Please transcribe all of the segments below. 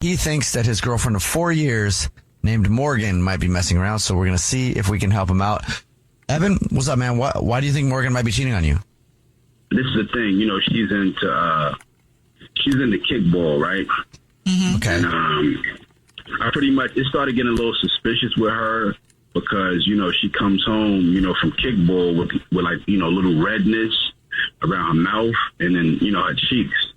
He thinks that his girlfriend of 4 years named Morgan might be messing around, so we're going to see if we can help him out. Evan, what's up, man? Why do you think Morgan might be cheating on you? This is the thing, she's into kickball, right? Mm-hmm. Okay. And, it started getting a little suspicious with her because, she comes home, from kickball with like, little redness around her mouth and then, her cheeks.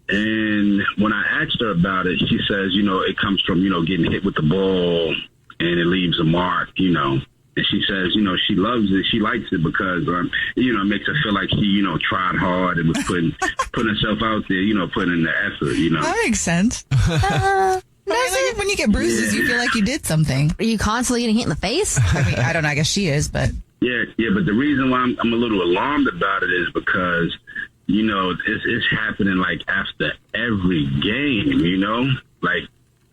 And when I asked her about it, she says, it comes from, getting hit with the ball and it leaves a mark, And she says, she loves it. She likes it because, it makes her feel like she, tried hard and was putting herself out there, putting in the effort, That makes sense. When you get bruises, you feel like you did something. Are you constantly getting hit in the face? I mean, I don't know. I guess she is, but. Yeah. But the reason why I'm a little alarmed about it is because, it's happening like after every game, like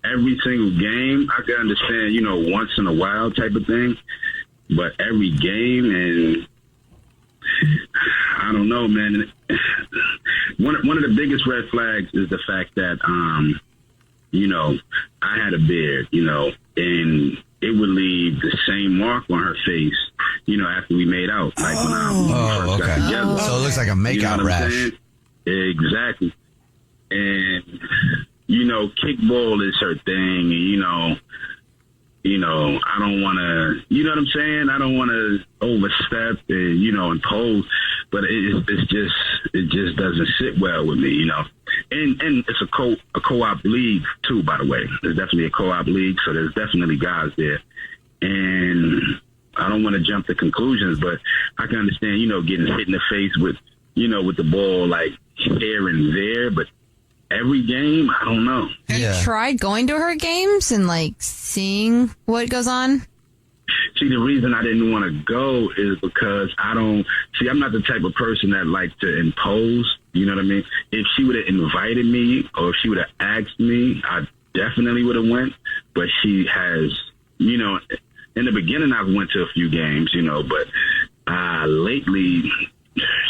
every single game. I can understand, once in a while type of thing, but every game, and I don't know, man. One of the biggest red flags is the fact that, I had a beard, and it would leave the same mark on her face, after we made out. Like when I first got together. So it looks like a makeout rash. Exactly. And, kickball is her thing. And, I don't want to, you know what I'm saying? I don't want to overstep and, impose, but it just doesn't sit well with me, And it's a co-op league too, by the way. There's definitely a co-op league, so there's definitely guys there. And I don't want to jump to conclusions, but I can understand, getting hit in the face with, with the ball like here and there, but every game, I don't know. Have you tried going to her games and seeing what goes on? See, the reason I didn't want to go is because I'm not the type of person that likes to impose. You know what I mean? If she would have invited me or if she would have asked me, I definitely would have went. But she has, in the beginning, I've went to a few games, but lately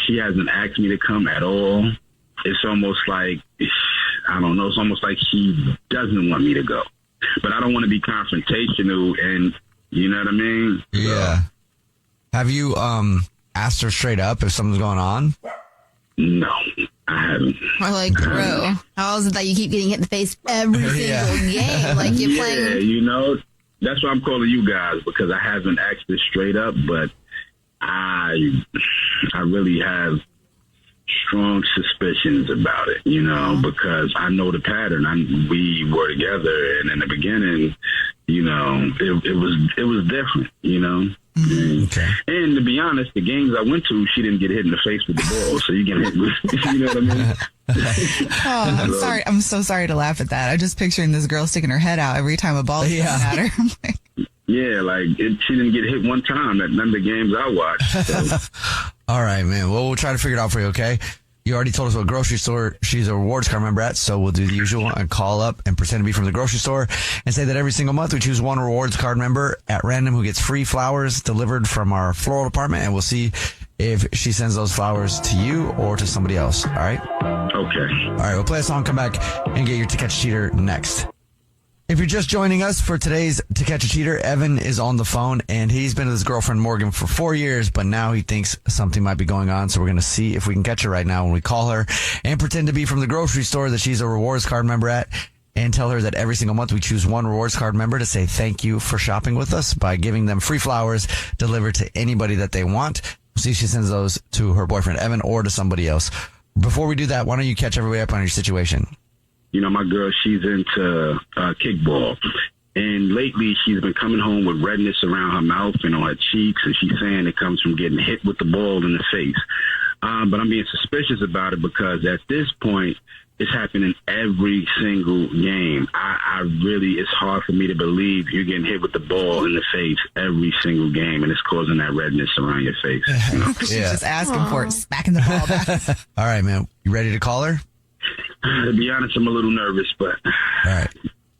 she hasn't asked me to come at all. It's almost like, I don't know, it's almost like she doesn't want me to go. But I don't want to be confrontational and, you know what I mean? Yeah. So, have you asked her straight up if something's going on? No, I haven't. Or bro, how is it that you keep getting hit in the face every single game? Like you're playing. Yeah, that's why I'm calling you guys, because I haven't asked it straight up, but I really have strong suspicions about it, because I know the pattern. We were together, and in the beginning, it was different, Okay. And to be honest, the games I went to, she didn't get hit in the face with the ball, so you get hit with, you know what I mean? I'm sorry. I'm so sorry to laugh at that. I'm just picturing this girl sticking her head out every time a ball is at her. I'm like, yeah, she didn't get hit one time at none of the games I watched. So. All right, man. Well, we'll try to figure it out for you, okay? You already told us what grocery store she's a rewards card member at, so we'll do the usual and call up and pretend to be from the grocery store and say that every single month we choose one rewards card member at random who gets free flowers delivered from our floral department, and we'll see if she sends those flowers to you or to somebody else. All right? Okay. All right, we'll play a song, come back, and get your To Catch a Cheater next. If you're just joining us for today's To Catch a Cheater, Evan is on the phone, and he's been with his girlfriend Morgan for 4 years, but now he thinks something might be going on, so we're going to see if we can catch her right now when we call her and pretend to be from the grocery store that she's a rewards card member at, and tell her that every single month we choose one rewards card member to say thank you for shopping with us by giving them free flowers delivered to anybody that they want. We'll see if she sends those to her boyfriend Evan or to somebody else. Before we do that, why don't you catch everybody up on your situation? My girl, she's into kickball. And lately, she's been coming home with redness around her mouth and on her cheeks, and she's saying it comes from getting hit with the ball in the face. But I'm being suspicious about it because at this point, it's happening every single game. I really, it's hard for me to believe you're getting hit with the ball in the face every single game, and it's causing that redness around your face. She's just asking for it, smacking the ball back. All right, man. You ready to call her? To be honest, I'm a little nervous, but... All right.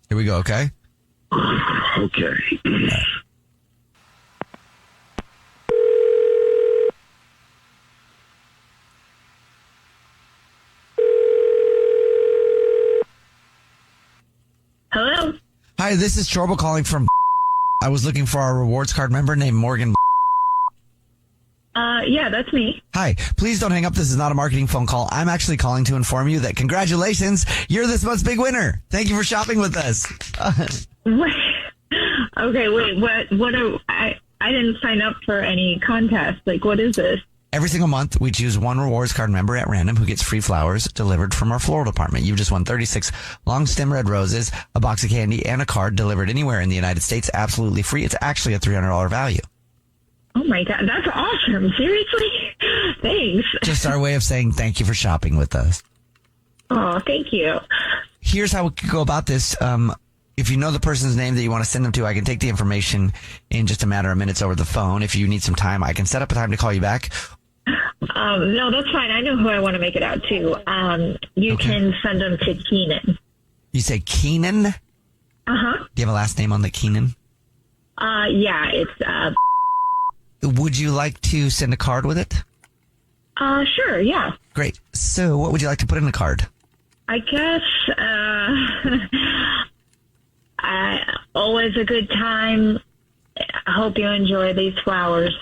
Here we go, okay? Okay. Hello? Hi, this is Chorba calling from. I was looking for our rewards card member named Morgan. Yeah, that's me. Hi, please don't hang up. This is not a marketing phone call. I'm actually calling to inform you that congratulations, you're this month's big winner. Thank you for shopping with us. Wait. Okay, wait, I didn't sign up for any contest. Like, what is this? Every single month, we choose one rewards card member at random who gets free flowers delivered from our floral department. You've just won 36 long stem red roses, a box of candy, and a card delivered anywhere in the United States, absolutely free. It's actually a $300 value. Oh my God, that's awesome. Seriously? Thanks. Just our way of saying thank you for shopping with us. Oh, thank you. Here's how we could go about this. If you know the person's name that you want to send them to, I can take the information in just a matter of minutes over the phone. If you need some time, I can set up a time to call you back. No, that's fine. I know who I want to make it out to. You can send them to Keenan. You say Keenan? Uh-huh. Do you have a last name on the Keenan? Yeah, it's, Would you like to send a card with it? sure, yeah. Great. So what would you like to put in the card? I guess, always a good time. I hope you enjoy these flowers.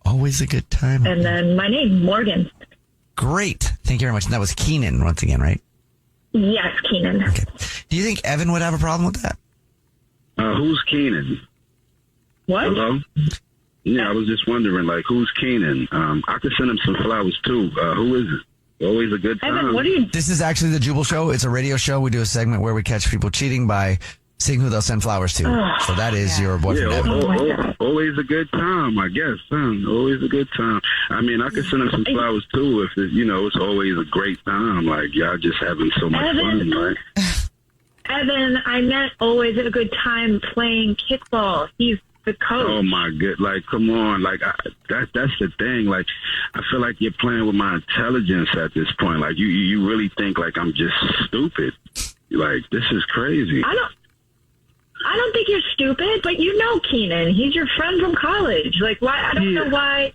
Always a good time. And then my name, Morgan. Great. Thank you very much. And that was Keenan once again, right? Yes, Keenan. Okay. Do you think Evan would have a problem with that? Who's Keenan? What? Hello? Yeah, I was just wondering, like, who's Keenan? I could send him some flowers, too. Who is it? Always a good time. Evan, what are you... This is actually the Jubal Show. It's a radio show. We do a segment where we catch people cheating by seeing who they'll send flowers to. So that is your boyfriend, Yeah, Evan. always a good time, I guess. Always a good time. I mean, I could send him some flowers, too, if, it's always a great time. Like, y'all just having so much fun, right? Evan, I meant always a good time playing kickball. He's the coach. Oh my god! Like, come on! Like, that's the thing. Like, I feel like you're playing with my intelligence at this point. Like, you really think like I'm just stupid. Like, this is crazy. I don't think you're stupid, but you know Keenan. He's your friend from college. Like, why? I don't know why.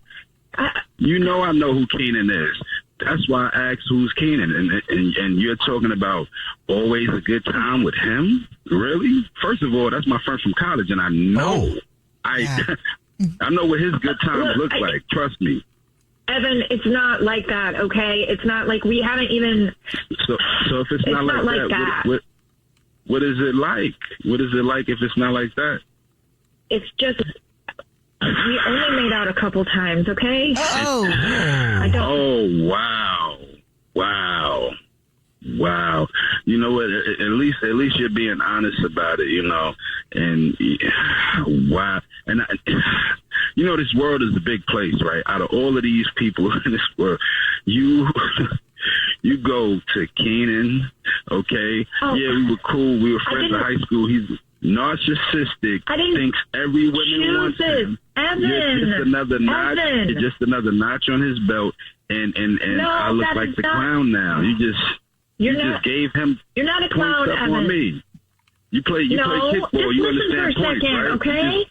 I know who Keenan is. That's why I asked who's Keenan, and you're talking about always a good time with him. Really? First of all, that's my friend from college, and I know. I know what his good times look like. Trust me. Evan, it's not like that, okay? It's not like we haven't even... So if it's not like that. What is it like? What is it like if it's not like that? It's just... We only made out a couple times, okay? Oh. Oh, wow. You know what? At least you're being honest about it, and wow. And this world is a big place, right? Out of all of these people in this world, you go to Keenan, okay? Oh, yeah, we were cool. We were friends in high school. He's narcissistic. Thinks every woman wants him. Evan, you're just another notch. You're just another notch on his belt, and no, I look like the clown now. You just gave him. You're not a clown, Evan. On me. You play kickball. You understand points, right? Okay.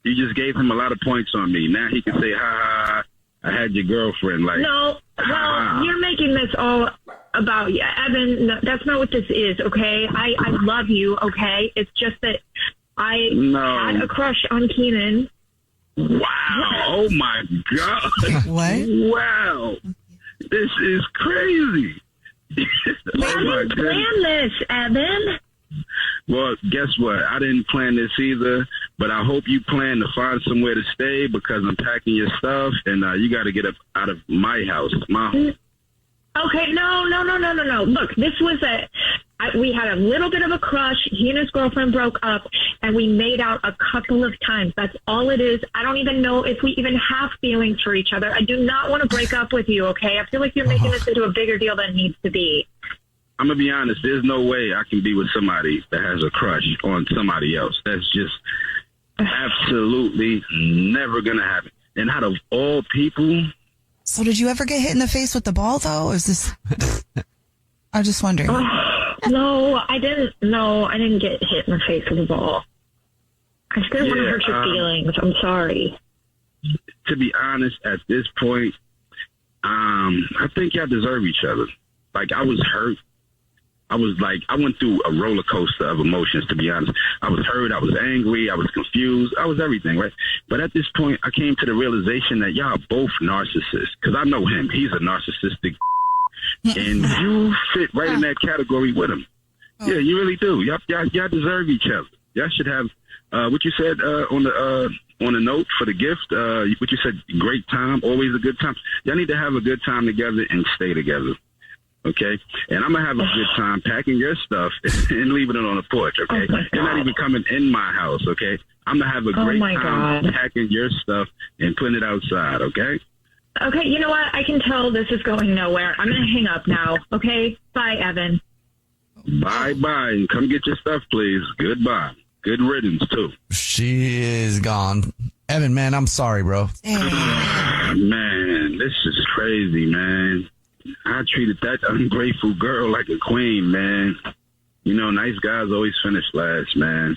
You just gave him a lot of points on me. Now he can say, "Ha ha ha! I had your girlfriend." Like, no. Well, you're making this all about you, Evan. No, that's not what this is. Okay, I love you. Okay, it's just that I had a crush on Keenan. Wow! Oh my God! What? Wow! This is crazy. Oh my God! Plan this, Evan. Well, guess what? I didn't plan this either, but I hope you plan to find somewhere to stay because I'm packing your stuff, and you got to get up out of my house, my home. Okay, no. Look, this was we had a little bit of a crush. He and his girlfriend broke up, and we made out a couple of times. That's all it is. I don't even know if we even have feelings for each other. I do not want to break up with you, okay? I feel like you're making this into a bigger deal than it needs to be. I'm going to be honest. There's no way I can be with somebody that has a crush on somebody else. That's just absolutely never going to happen. And out of all people... So did you ever get hit in the face with the ball, though? Is this... I'm just wondering. No, I didn't. No, I didn't get hit in the face with a ball. I just didn't want to hurt your feelings. I'm sorry. To be honest, at this point, I think y'all deserve each other. Like, I was hurt. I went through a roller coaster of emotions, to be honest. I was hurt, I was angry, I was confused, I was everything, right? But at this point, I came to the realization that y'all are both narcissists, because I know him. He's a narcissistic, and you fit right in that category with him. Yeah, you really do. Y'all deserve each other. Y'all should have, what you said on the note for the gift, what you said, great time, always a good time. Y'all need to have a good time together and stay together. Okay, and I'm gonna have a good time packing your stuff and leaving it on the porch. Okay, you're not even coming in my house. Okay, I'm gonna have a great time packing your stuff and putting it outside. Okay. Okay, you know what? I can tell this is going nowhere. I'm gonna hang up now. Okay, bye, Evan. Bye. And come get your stuff, please. Goodbye. Good riddance too. She is gone. Evan, man, I'm sorry, bro. Man, this is crazy, man. I treated that ungrateful girl like a queen, man. You know, nice guys always finish last, man.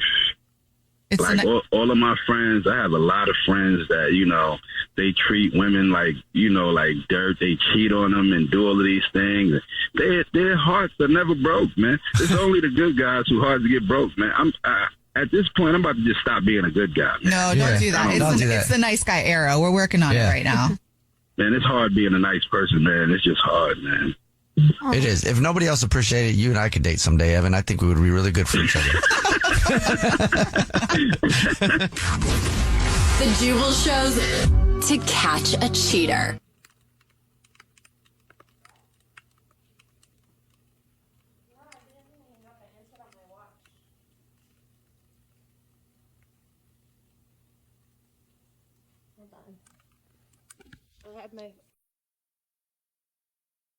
It's like all of my friends, I have a lot of friends that, you know, they treat women like, you know, like dirt. They cheat on them and do all of these things. Their hearts are never broke, man. It's only the good guys who hard to get broke, man. At this point, I'm about to just stop being a good guy, man. No, don't do that. It's the nice guy era. We're working on it right now. Man, it's hard being a nice person, man. It's just hard, man. It is. If nobody else appreciated it, you and I could date someday, Evan. I think we would be really good for each other. The Jubal Show's To Catch a Cheater.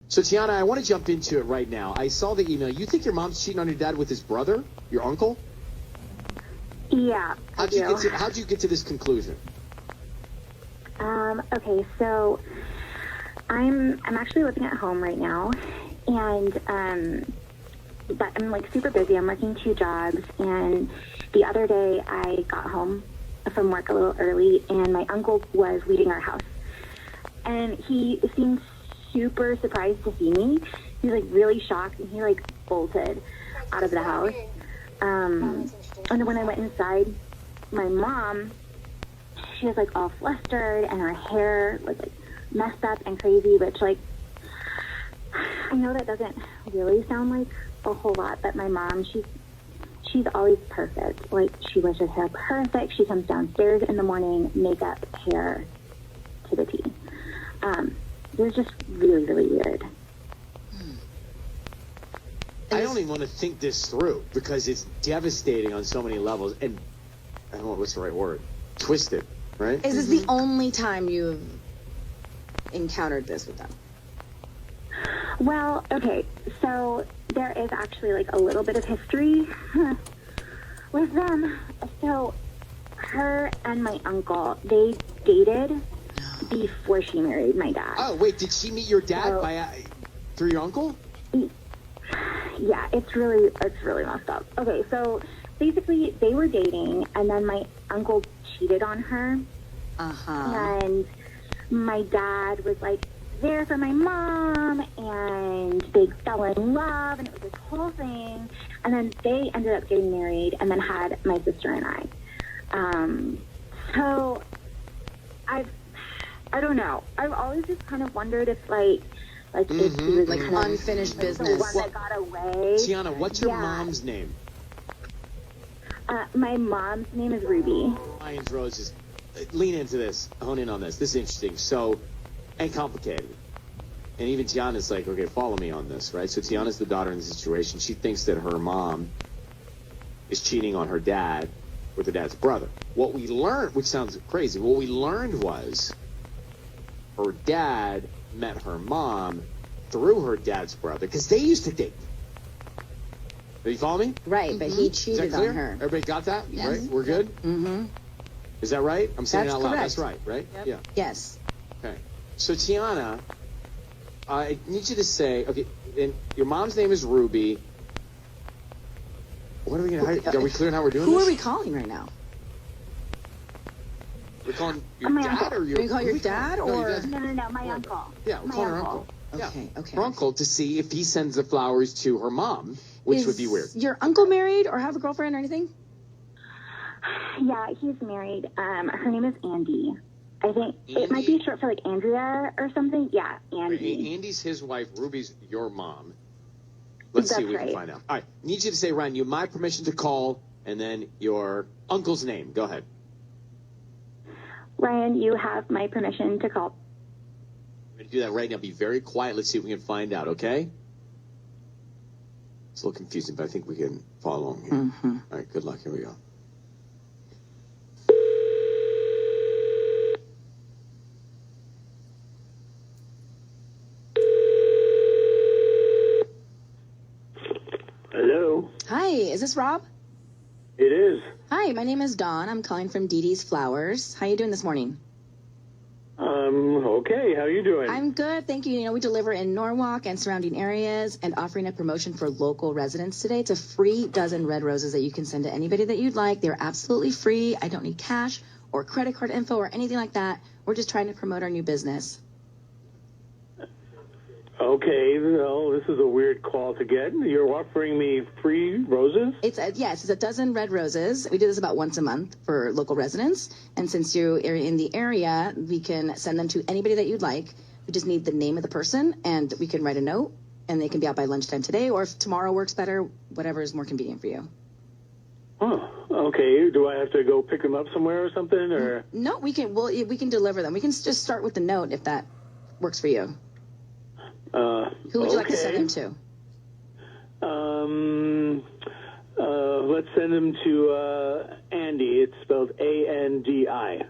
So, Tiana, I want to jump into it right now. I saw the email. You think your mom's cheating on your dad with his brother, your uncle? Yeah. How'd you get to this conclusion? Okay, so I'm actually living at home right now, and but I'm like super busy. I'm working 2 jobs, and the other day I got home from work a little early, and my uncle was leaving our house, and he seemed super surprised to see me. He was like really shocked, and he like bolted out of the house. And then when I went inside, my mom, she was like all flustered, and her hair was like messed up and crazy, which like, I know that doesn't really sound like a whole lot, but my mom, she's always perfect. Like, she wears her hair perfect. She comes downstairs in the morning, makeup, hair to the T. It was just really, really weird. I don't even want to think this through because it's devastating on so many levels. And I don't know what's the right word. Twisted, right? Is this the only time you've encountered this with them? Well, okay, so there is actually like a little bit of history with them. So her and my uncle, they dated before she married my dad. Oh, wait, did she meet your dad through your uncle? Yeah, it's really messed up. Okay, so basically they were dating, and then my uncle cheated on her. And my dad was like there for my mom, and they fell in love, and it was this whole thing. And then they ended up getting married, and then had my sister and I. So I don't know. I've always just kind of wondered if if he was like unfinished business. The one that got away. Tiana, what's your mom's name? My mom's name is Ruby. Lions Roses. Lean into this. Hone in on this. This is interesting. So, and complicated. And even Tiana's like, okay, follow me on this, right? So Tiana's the daughter in the situation. She thinks that her mom is cheating on her dad with her dad's brother. What we learned, which sounds crazy, what we learned was her dad met her mom through her dad's brother because they used to date. Do you follow me? Right, but he cheated on her. Everybody got that? Yes. Right? We're good? Mm-hmm. Is that right? I'm saying That's it out loud. correct. That's right, right? Yep. Yeah. Yes. Okay. So, Tiana, I need you to say, okay, and your mom's name is Ruby. What are we going to, are we clear on how we're doing Who this? are we calling right now? We're calling your My dad uncle. or your... Are you calling your dad or... No, my uncle. Yeah, we're calling her uncle. Okay, okay. Her uncle to see if he sends the flowers to her mom, which would be weird. Is your uncle married or have a girlfriend or anything? Yeah, he's married. Her name is Andy. I think it might be short for like Andrea or something. Yeah, Andy. Andy's his wife. Ruby's your mom. Let's see if we can find out. All right. Need you to say, Ryan, you have my permission to call, and then your uncle's name. Go ahead. Ryan, you have my permission to call. I'm going to do that right now. Be very quiet. Let's see if we can find out, okay? It's a little confusing, but I think we can follow along here. Mm-hmm. All right. Good luck. Here we go. Hello. Hi, is this Rob? It is. Hi, my name is Dawn. I'm calling from Dee Dee's Flowers. How you doing this morning? Okay. How you doing? I'm good, thank you. You know, we deliver in Norwalk and surrounding areas and offering a promotion for local residents today. It's a free dozen red roses that you can send to anybody that you'd like. They're absolutely free. I don't need cash or credit card info or anything like that. We're just trying to promote our new business. Okay. Well, this is a weird call to get. You're offering me free roses? It's a dozen red roses. We do this about once a month for local residents. And since you're in the area, we can send them to anybody that you'd like. We just need the name of the person, and we can write a note, and they can be out by lunchtime today, or if tomorrow works better, whatever is more convenient for you. Oh, okay. Do I have to go pick them up somewhere or something, or? No, we can deliver them. We can just start with the note if that works for you. Who would you like to send them to? Let's send them to Andy. It's spelled A-N-D-I.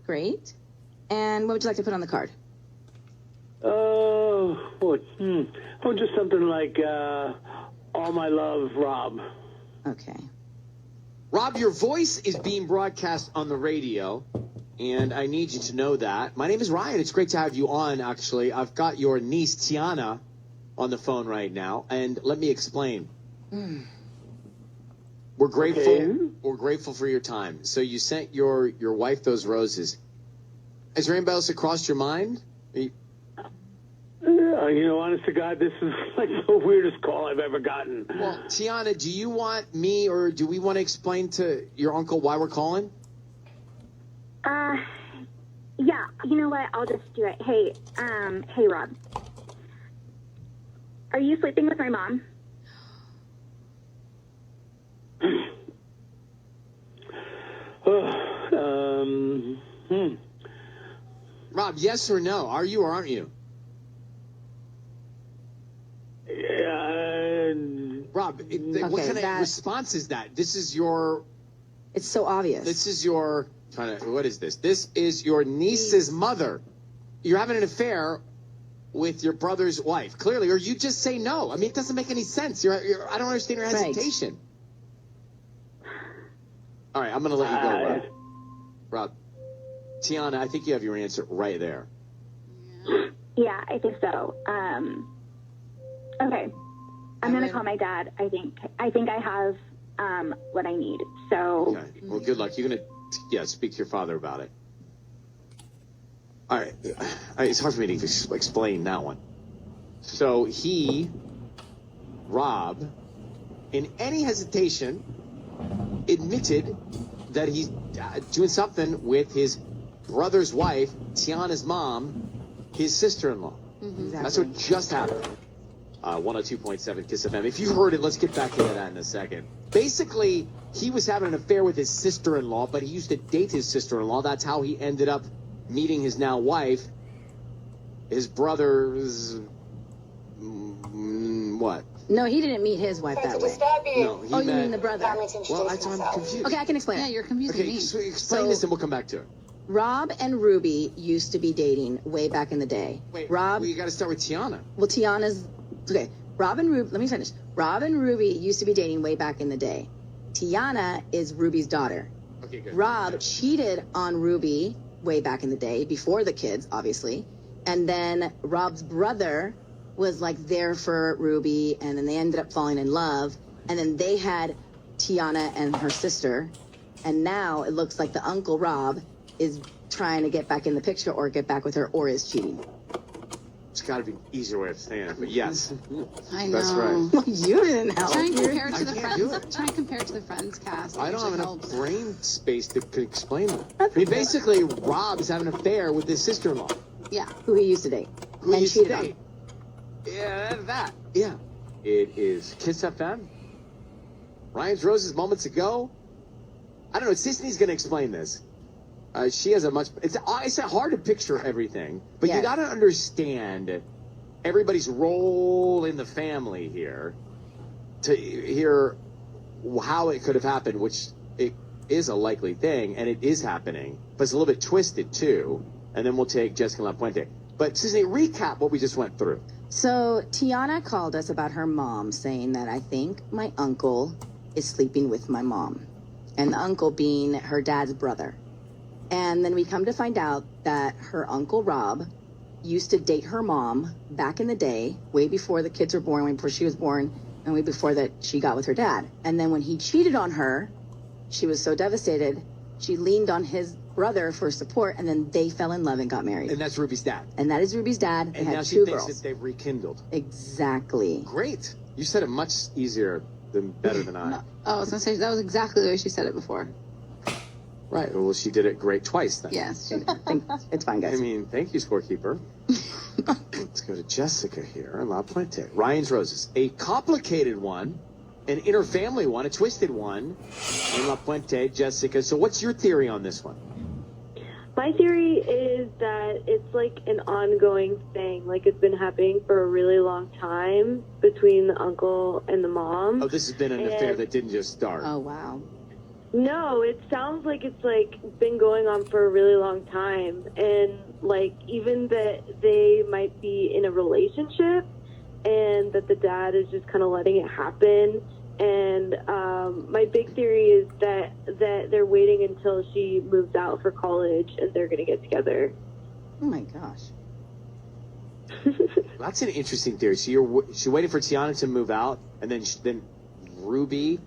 Great. And what would you like to put on the card? Just something like all my love, Rob. Okay. Rob, your voice is being broadcast on the radio, and I need you to know that. My name is Ryan. It's great to have you on, actually. I've got your niece, Tiana, on the phone right now, and let me explain. We're grateful. Okay. We're grateful for your time. So you sent your wife those roses. Has there anybody else that crossed your mind? Honest to God, this is like the weirdest call I've ever gotten. Well, Tiana, do you want me or do we want to explain to your uncle why we're calling? Yeah, you know what? I'll just do it. Hey, Rob. Are you sleeping with my mom? Rob, yes or no? Are you or aren't you? Rob, what kind of response is that? This is your... It's so obvious. This is your... What is this? This is your niece's mother. You're having an affair with your brother's wife, clearly, or you just say no. I mean, it doesn't make any sense. I don't understand your hesitation. Right. All right, I'm going to let you go, Rob. Rob, Tiana, I think you have your answer right there. Yeah, I think so. Okay. I'm going to call my dad. I think I have what I need. So. Okay. Well, good luck. You're going to speak to your father about it. All right. It's hard for me to explain that one. So Rob, in any hesitation, admitted that he's doing something with his brother's wife, Tiana's mom, his sister-in-law. Exactly. That's what just happened. 102.7 KISS FM. If you heard it, let's get back into that in a second. Basically, he was having an affair with his sister-in-law, but he used to date his sister-in-law. That's how he ended up meeting his now wife. His brother's... what? No, he didn't meet his wife that way. No, he met... you mean the brother? Well, I'm confused. Okay, I can explain. Yeah, you're confusing me. Explain this and we'll come back to it. Rob and Ruby used to be dating way back in the day. Wait, Rob... you got to start with Tiana. Well, Tiana's... Okay, Rob and Ruby... Let me finish. Rob and Ruby used to be dating way back in the day. Tiana is Ruby's daughter. Okay, good. Rob cheated on Ruby way back in the day, before the kids, obviously. And then Rob's brother was like there for Ruby, and then they ended up falling in love. And then they had Tiana and her sister. And now it looks like the Uncle Rob is trying to get back in the picture or get back with her or is cheating. It's got to be an easier way of saying it, but yes. I know. That's right. You didn't help. Try and compare it I to the can't do Friends. it. Try and compare it to the Friends cast. It I don't have usually enough helps. brain space to could explain that. I mean, basically, Rob's having an affair with his sister-in-law. Yeah. Who he used to date. Who and used to cheated on. date. Yeah, that. Yeah. It is Kiss FM. Ryan's Roses moments ago. I don't know. Sisney's going to explain this. She has a much. It's hard to picture everything, but you got to understand everybody's role in the family here to hear how it could have happened, which it is a likely thing, and it is happening, but it's a little bit twisted too. And then we'll take Jessica La Puente. But Sisney, recap what we just went through. So Tiana called us about her mom, saying that I think my uncle is sleeping with my mom, and the uncle being her dad's brother. And then we come to find out that her uncle Rob used to date her mom back in the day, way before the kids were born, way before she was born, and way before that she got with her dad. And then when he cheated on her, she was so devastated, she leaned on his brother for support, and then they fell in love and got married. And that's Ruby's dad. And that is Ruby's dad. They And now had she 2 thinks girls. that they've rekindled. Exactly. Great. You said it much easier than better than I. No. Oh, I was going to say, that was exactly the way she said it before. Right. Well, she did it great twice then. Yes. It's fine, guys. I mean, thank you, scorekeeper. Let's go to Jessica here. La Puente. Ryan's Roses. A complicated one, an inter-family one, a twisted one. In La Puente, Jessica. So what's your theory on this one? My theory is that it's like an ongoing thing. Like it's been happening for a really long time between the uncle and the mom. Oh, this has been an affair that didn't just start. Oh, wow. No, it sounds like it's like been going on for a really long time, and like even that they might be in a relationship and that the dad is just kind of letting it happen. And my big theory is that they're waiting until she moves out for college and they're going to get together. Oh my gosh. That's an interesting theory. So she's waiting for Tiana to move out, and then Ruby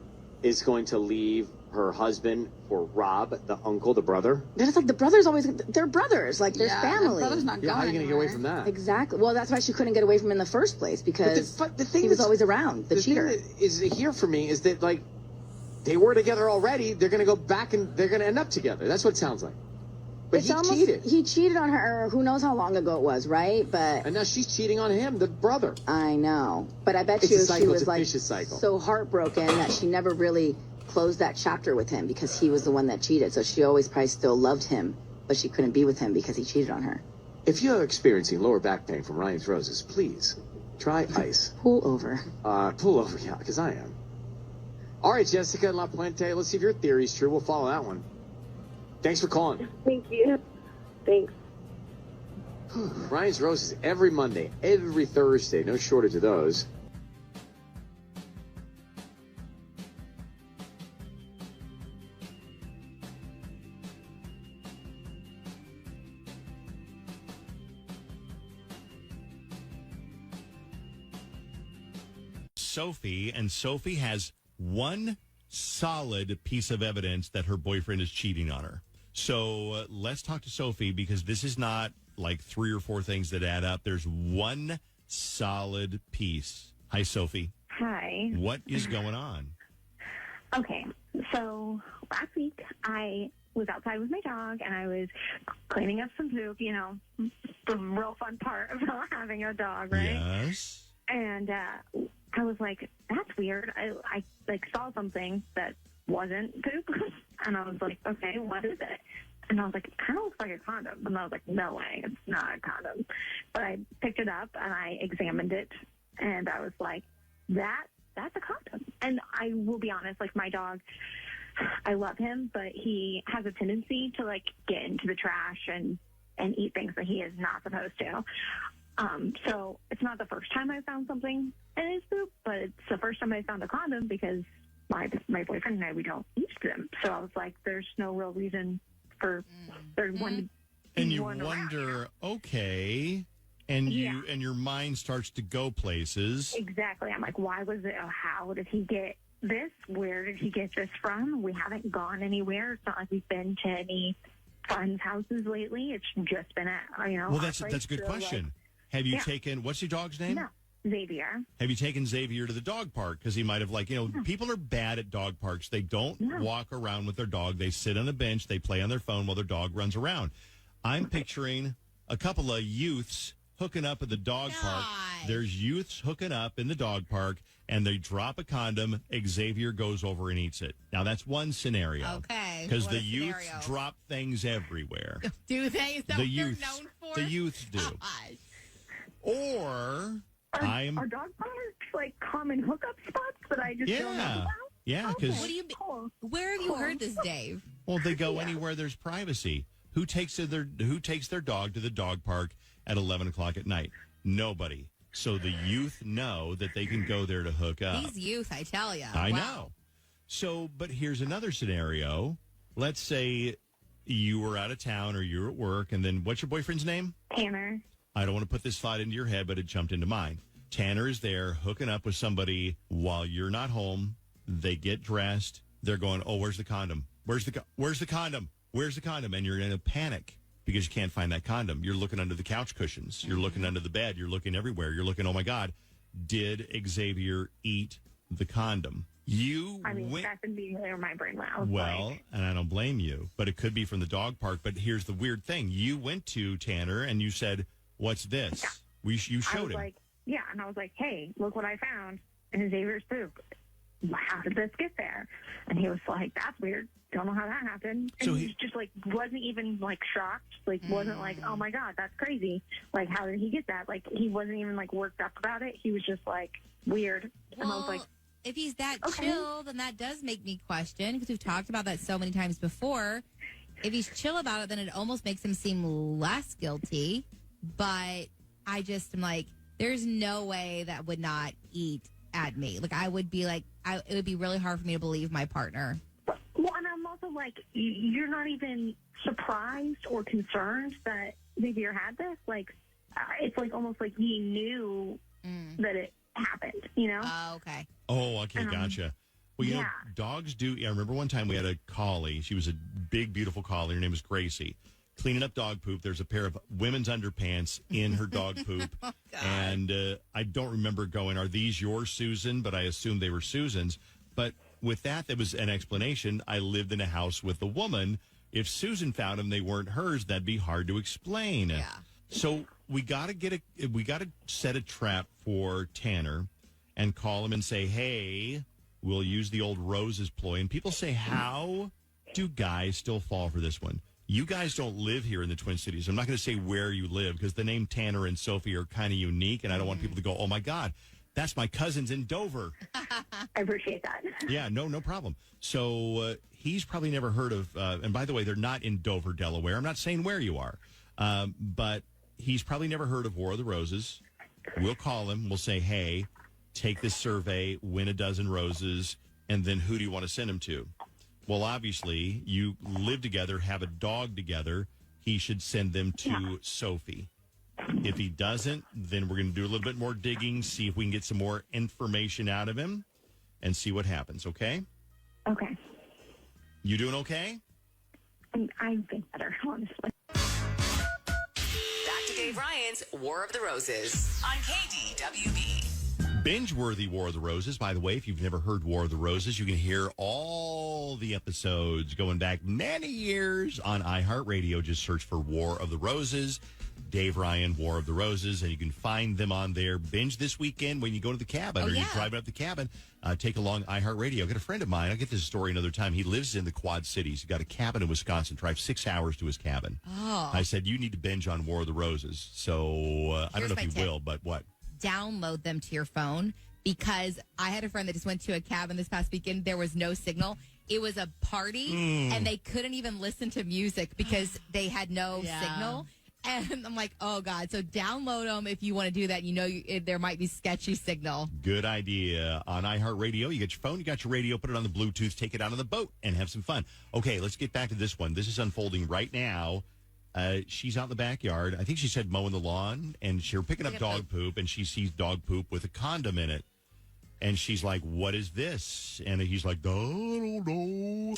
is going to leave her husband for Rob, the uncle, the brother. Then it's like the brothers they're brothers, like they're family. Brother's not going How are you going to get away from that? Exactly. Well, that's why she couldn't get away from him in the first place, because the thing he was that's- always around, the cheater. thing that is here for me is that, like, they were together already. They're going to go back and they're going to end up together. That's what it sounds like. But He cheated on her, who knows how long ago it was, right? But And now she's cheating on him, the brother. I know. But I bet It's you a cycle, she it's was a like vicious cycle. so heartbroken that she never really closed that chapter with him, because he was the one that cheated. So she always probably still loved him, but she couldn't be with him because he cheated on her. If you're experiencing lower back pain from Ryan's Roses, please try ice. Pull over. Pull over, yeah, because I am. All right, Jessica and La Puente, let's see if your theory's true. We'll follow that one. Thanks for calling. Thank you. Thanks. Ryan's Roses every Monday, every Thursday. No shortage of those. Sophie, and Sophie has one solid piece of evidence that her boyfriend is cheating on her. So let's talk to Sophie, because this is not like 3 or 4 things that add up. There's one solid piece. Hi, Sophie. Hi. What is going on? Okay, so last week I was outside with my dog and I was cleaning up some poop, you know, the real fun part of not having a dog, right? Yes. And I was like, that's weird. I like saw something that wasn't poop, and I was like, okay, what is it? And I was like, it kind of looks like a condom. And I was like, no way, it's not a condom. But I picked it up and I examined it, and I was like, that's a condom. And I will be honest, like my dog, I love him, but he has a tendency to like get into the trash and eat things that he is not supposed to. So it's not the first time I found something in his poop, but it's the first time I found a condom, because my boyfriend and I, we don't use them. So I was like, there's no real reason for there one. And you wonder, okay, and and your mind starts to go places. Exactly. I'm like, why was it? Oh, how did he get this? Where did he get this from? We haven't gone anywhere. It's not like we've been to any friends' houses lately. It's just been at, you know. Well, that's a good question. Have you taken, what's your dog's name? No, Xavier. Have you taken Xavier to the dog park? Because he might have, people are bad at dog parks. They don't walk around with their dog. They sit on a bench. They play on their phone while their dog runs around. I'm picturing a couple of youths hooking up at the dog park. There's youths hooking up in the dog park, and they drop a condom. Xavier goes over and eats it. Now, that's one scenario. Okay. Because the youths drop things everywhere. Do they? Is that what they're known for? The youths do. Or... Are dog parks like common hookup spots that I just don't know about? Yeah, because What do you mean? Where have you heard this, Dave? Well, they go anywhere there's privacy. Who takes their dog to the dog park at 11 o'clock at night? Nobody. So the youth know that they can go there to hook up. These youth, I tell you. I know. So, but here's another scenario. Let's say you were out of town or you're at work, and then what's your boyfriend's name? Tanner. I don't want to put this thought into your head, but it jumped into mine. Tanner is there hooking up with somebody while you're not home. They get dressed. They're going, oh, where's the condom? Where's the condom? Where's the condom? And you're in a panic because you can't find that condom. You're looking under the couch cushions. You're looking under the bed. You're looking everywhere. You're looking, oh, my God, did Xavier eat the condom? That's immediately where my brain went. And I don't blame you, but it could be from the dog park. But here's the weird thing. You went to Tanner and you said, what's this? Yeah. You showed him. And I was like, hey, look what I found in Xavier's poop. How did this get there? And he was like, that's weird. Don't know how that happened. And So he just wasn't even shocked. Wasn't like, oh my God, that's crazy. Like, how did he get that? Like, he wasn't even worked up about it. He was just weird. Well, and I was like, if he's that chill, then that does make me question, because we've talked about that so many times before. If he's chill about it, then it almost makes him seem less guilty. But I just am like, there's no way that would not eat at me. I would be it would be really hard for me to believe my partner. Well, and I'm also like, you're not even surprised or concerned that Xavier had this. It's almost like he knew that it happened, you know? Oh, okay. Oh, okay, gotcha. Well, you know, dogs do. I remember one time we had a collie. She was a big, beautiful collie. Her name was Gracie. Cleaning up dog poop. There's a pair of women's underpants in her dog poop. And I don't remember going, are these yours, Susan? But I assumed they were Susan's. But with that, there was an explanation. I lived in a house with a woman. If Susan found them, they weren't hers. That'd be hard to explain. Yeah. So we got to set a trap for Tanner and call him and say, hey, we'll use the old Roses ploy. And people say, how do guys still fall for this one? You guys don't live here in the Twin Cities. I'm not going to say where you live because the name Tanner and Sophie are kind of unique, and I don't want people to go, oh, my God, that's my cousins in Dover. I appreciate that. Yeah, no problem. So he's probably never heard of, and by the way, they're not in Dover, Delaware. I'm not saying where you are, but he's probably never heard of War of the Roses. We'll call him. We'll say, hey, take this survey, win a dozen roses, and then who do you want to send him to? Well, obviously, you live together, have a dog together. He should send them to Sophie. If he doesn't, then we're going to do a little bit more digging, see if we can get some more information out of him, and see what happens, okay? Okay. You doing okay? I think better, honestly. Back to Dave Ryan's War of the Roses on KDWB. Binge-worthy War of the Roses. By the way, if you've never heard War of the Roses, you can hear all the episodes going back many years on iHeartRadio. Just search for War of the Roses, Dave Ryan, War of the Roses, and you can find them on there. Binge this weekend when you go to the cabin or you're driving up the cabin. Take along iHeartRadio. I got a friend of mine. I'll get this story another time. He lives in the Quad Cities. He's got a cabin in Wisconsin. Drives 6 hours to his cabin. Oh. I said, you need to binge on War of the Roses. So I don't know if you will, but what? Download them to your phone, because I had a friend that just went to a cabin this past weekend. There was no signal. It was a party, and they couldn't even listen to music because they had no signal. And I'm like, oh, God. So download them if you want to do that. You know there might be sketchy signal. Good idea. On iHeartRadio, you got your phone, you got your radio, put it on the Bluetooth, take it out on the boat, and have some fun. Okay, let's get back to this one. This is unfolding right now. She's out in the backyard. I think she said mowing the lawn, and she's picking up dog poop, and she sees dog poop with a condom in it. And she's like, what is this? And he's like, I don't know.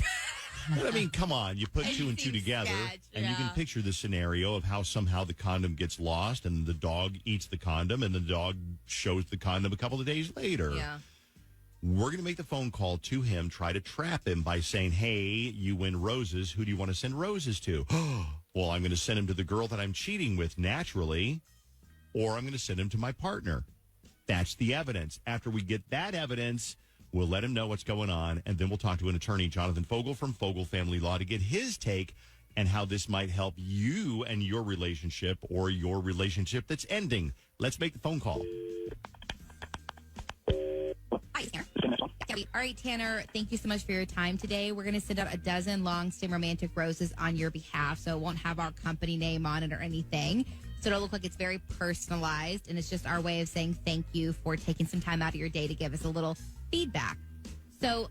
But I mean, come on. You put two and two together, and you can picture the scenario of how somehow the condom gets lost, and the dog eats the condom, and the dog shows the condom a couple of days later. Yeah. We're going to make the phone call to him, try to trap him by saying, hey, you win roses. Who do you want to send roses to? Well, I'm going to send him to the girl that I'm cheating with naturally, or I'm going to send him to my partner. That's the evidence. After we get that evidence, we'll let him know what's going on, and then we'll talk to an attorney, Jonathan Fogel from Fogel Family Law, to get his take and how this might help you and your relationship or your relationship that's ending. Let's make the phone call. Hi, Tanner. All right, Tanner, thank you so much for your time today. We're going to send out a dozen long-stem romantic roses on your behalf, so it won't have our company name on it or anything. So it'll look like it's very personalized, and it's just our way of saying thank you for taking some time out of your day to give us a little feedback. So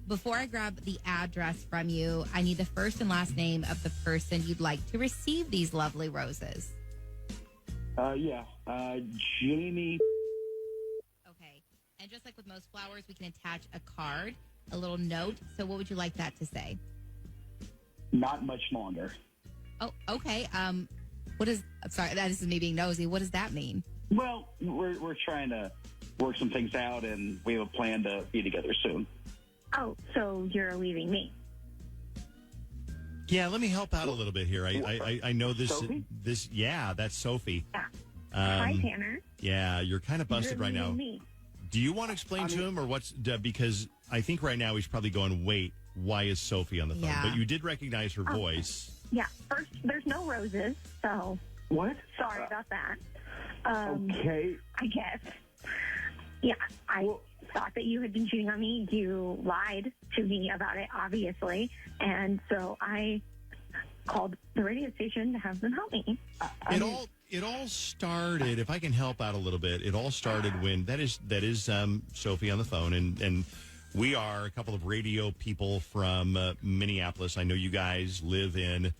before I grab the address from you, I need the first and last name of the person you'd like to receive these lovely roses. Jamie. Okay. And just like with most flowers, we can attach a card, a little note. So what would you like that to say? Not much longer. Oh, okay. What is, I'm sorry, that is me being nosy. What does that mean? Well, we're trying to work some things out, and we have a plan to be together soon. Oh, so you're leaving me? Yeah, let me help out a little bit here. I know this. Sophie? Yeah, that's Sophie. Yeah. Hi, Tanner. Yeah, you're kind of busted You're right now. leaving me. Do you want to explain to him, or what's because I think right now he's probably going, wait, why is Sophie on the phone? Yeah. But you did recognize her voice. Yeah. First, there's no roses, so what? Sorry about that. Okay. I guess. Yeah, I thought that you had been cheating on me. You lied to me about it, obviously, and so I called the radio station to have them help me. It all started. If I can help out a little bit, it all started when that is Sophie on the phone, and we are a couple of radio people from Minneapolis. I know you guys live in,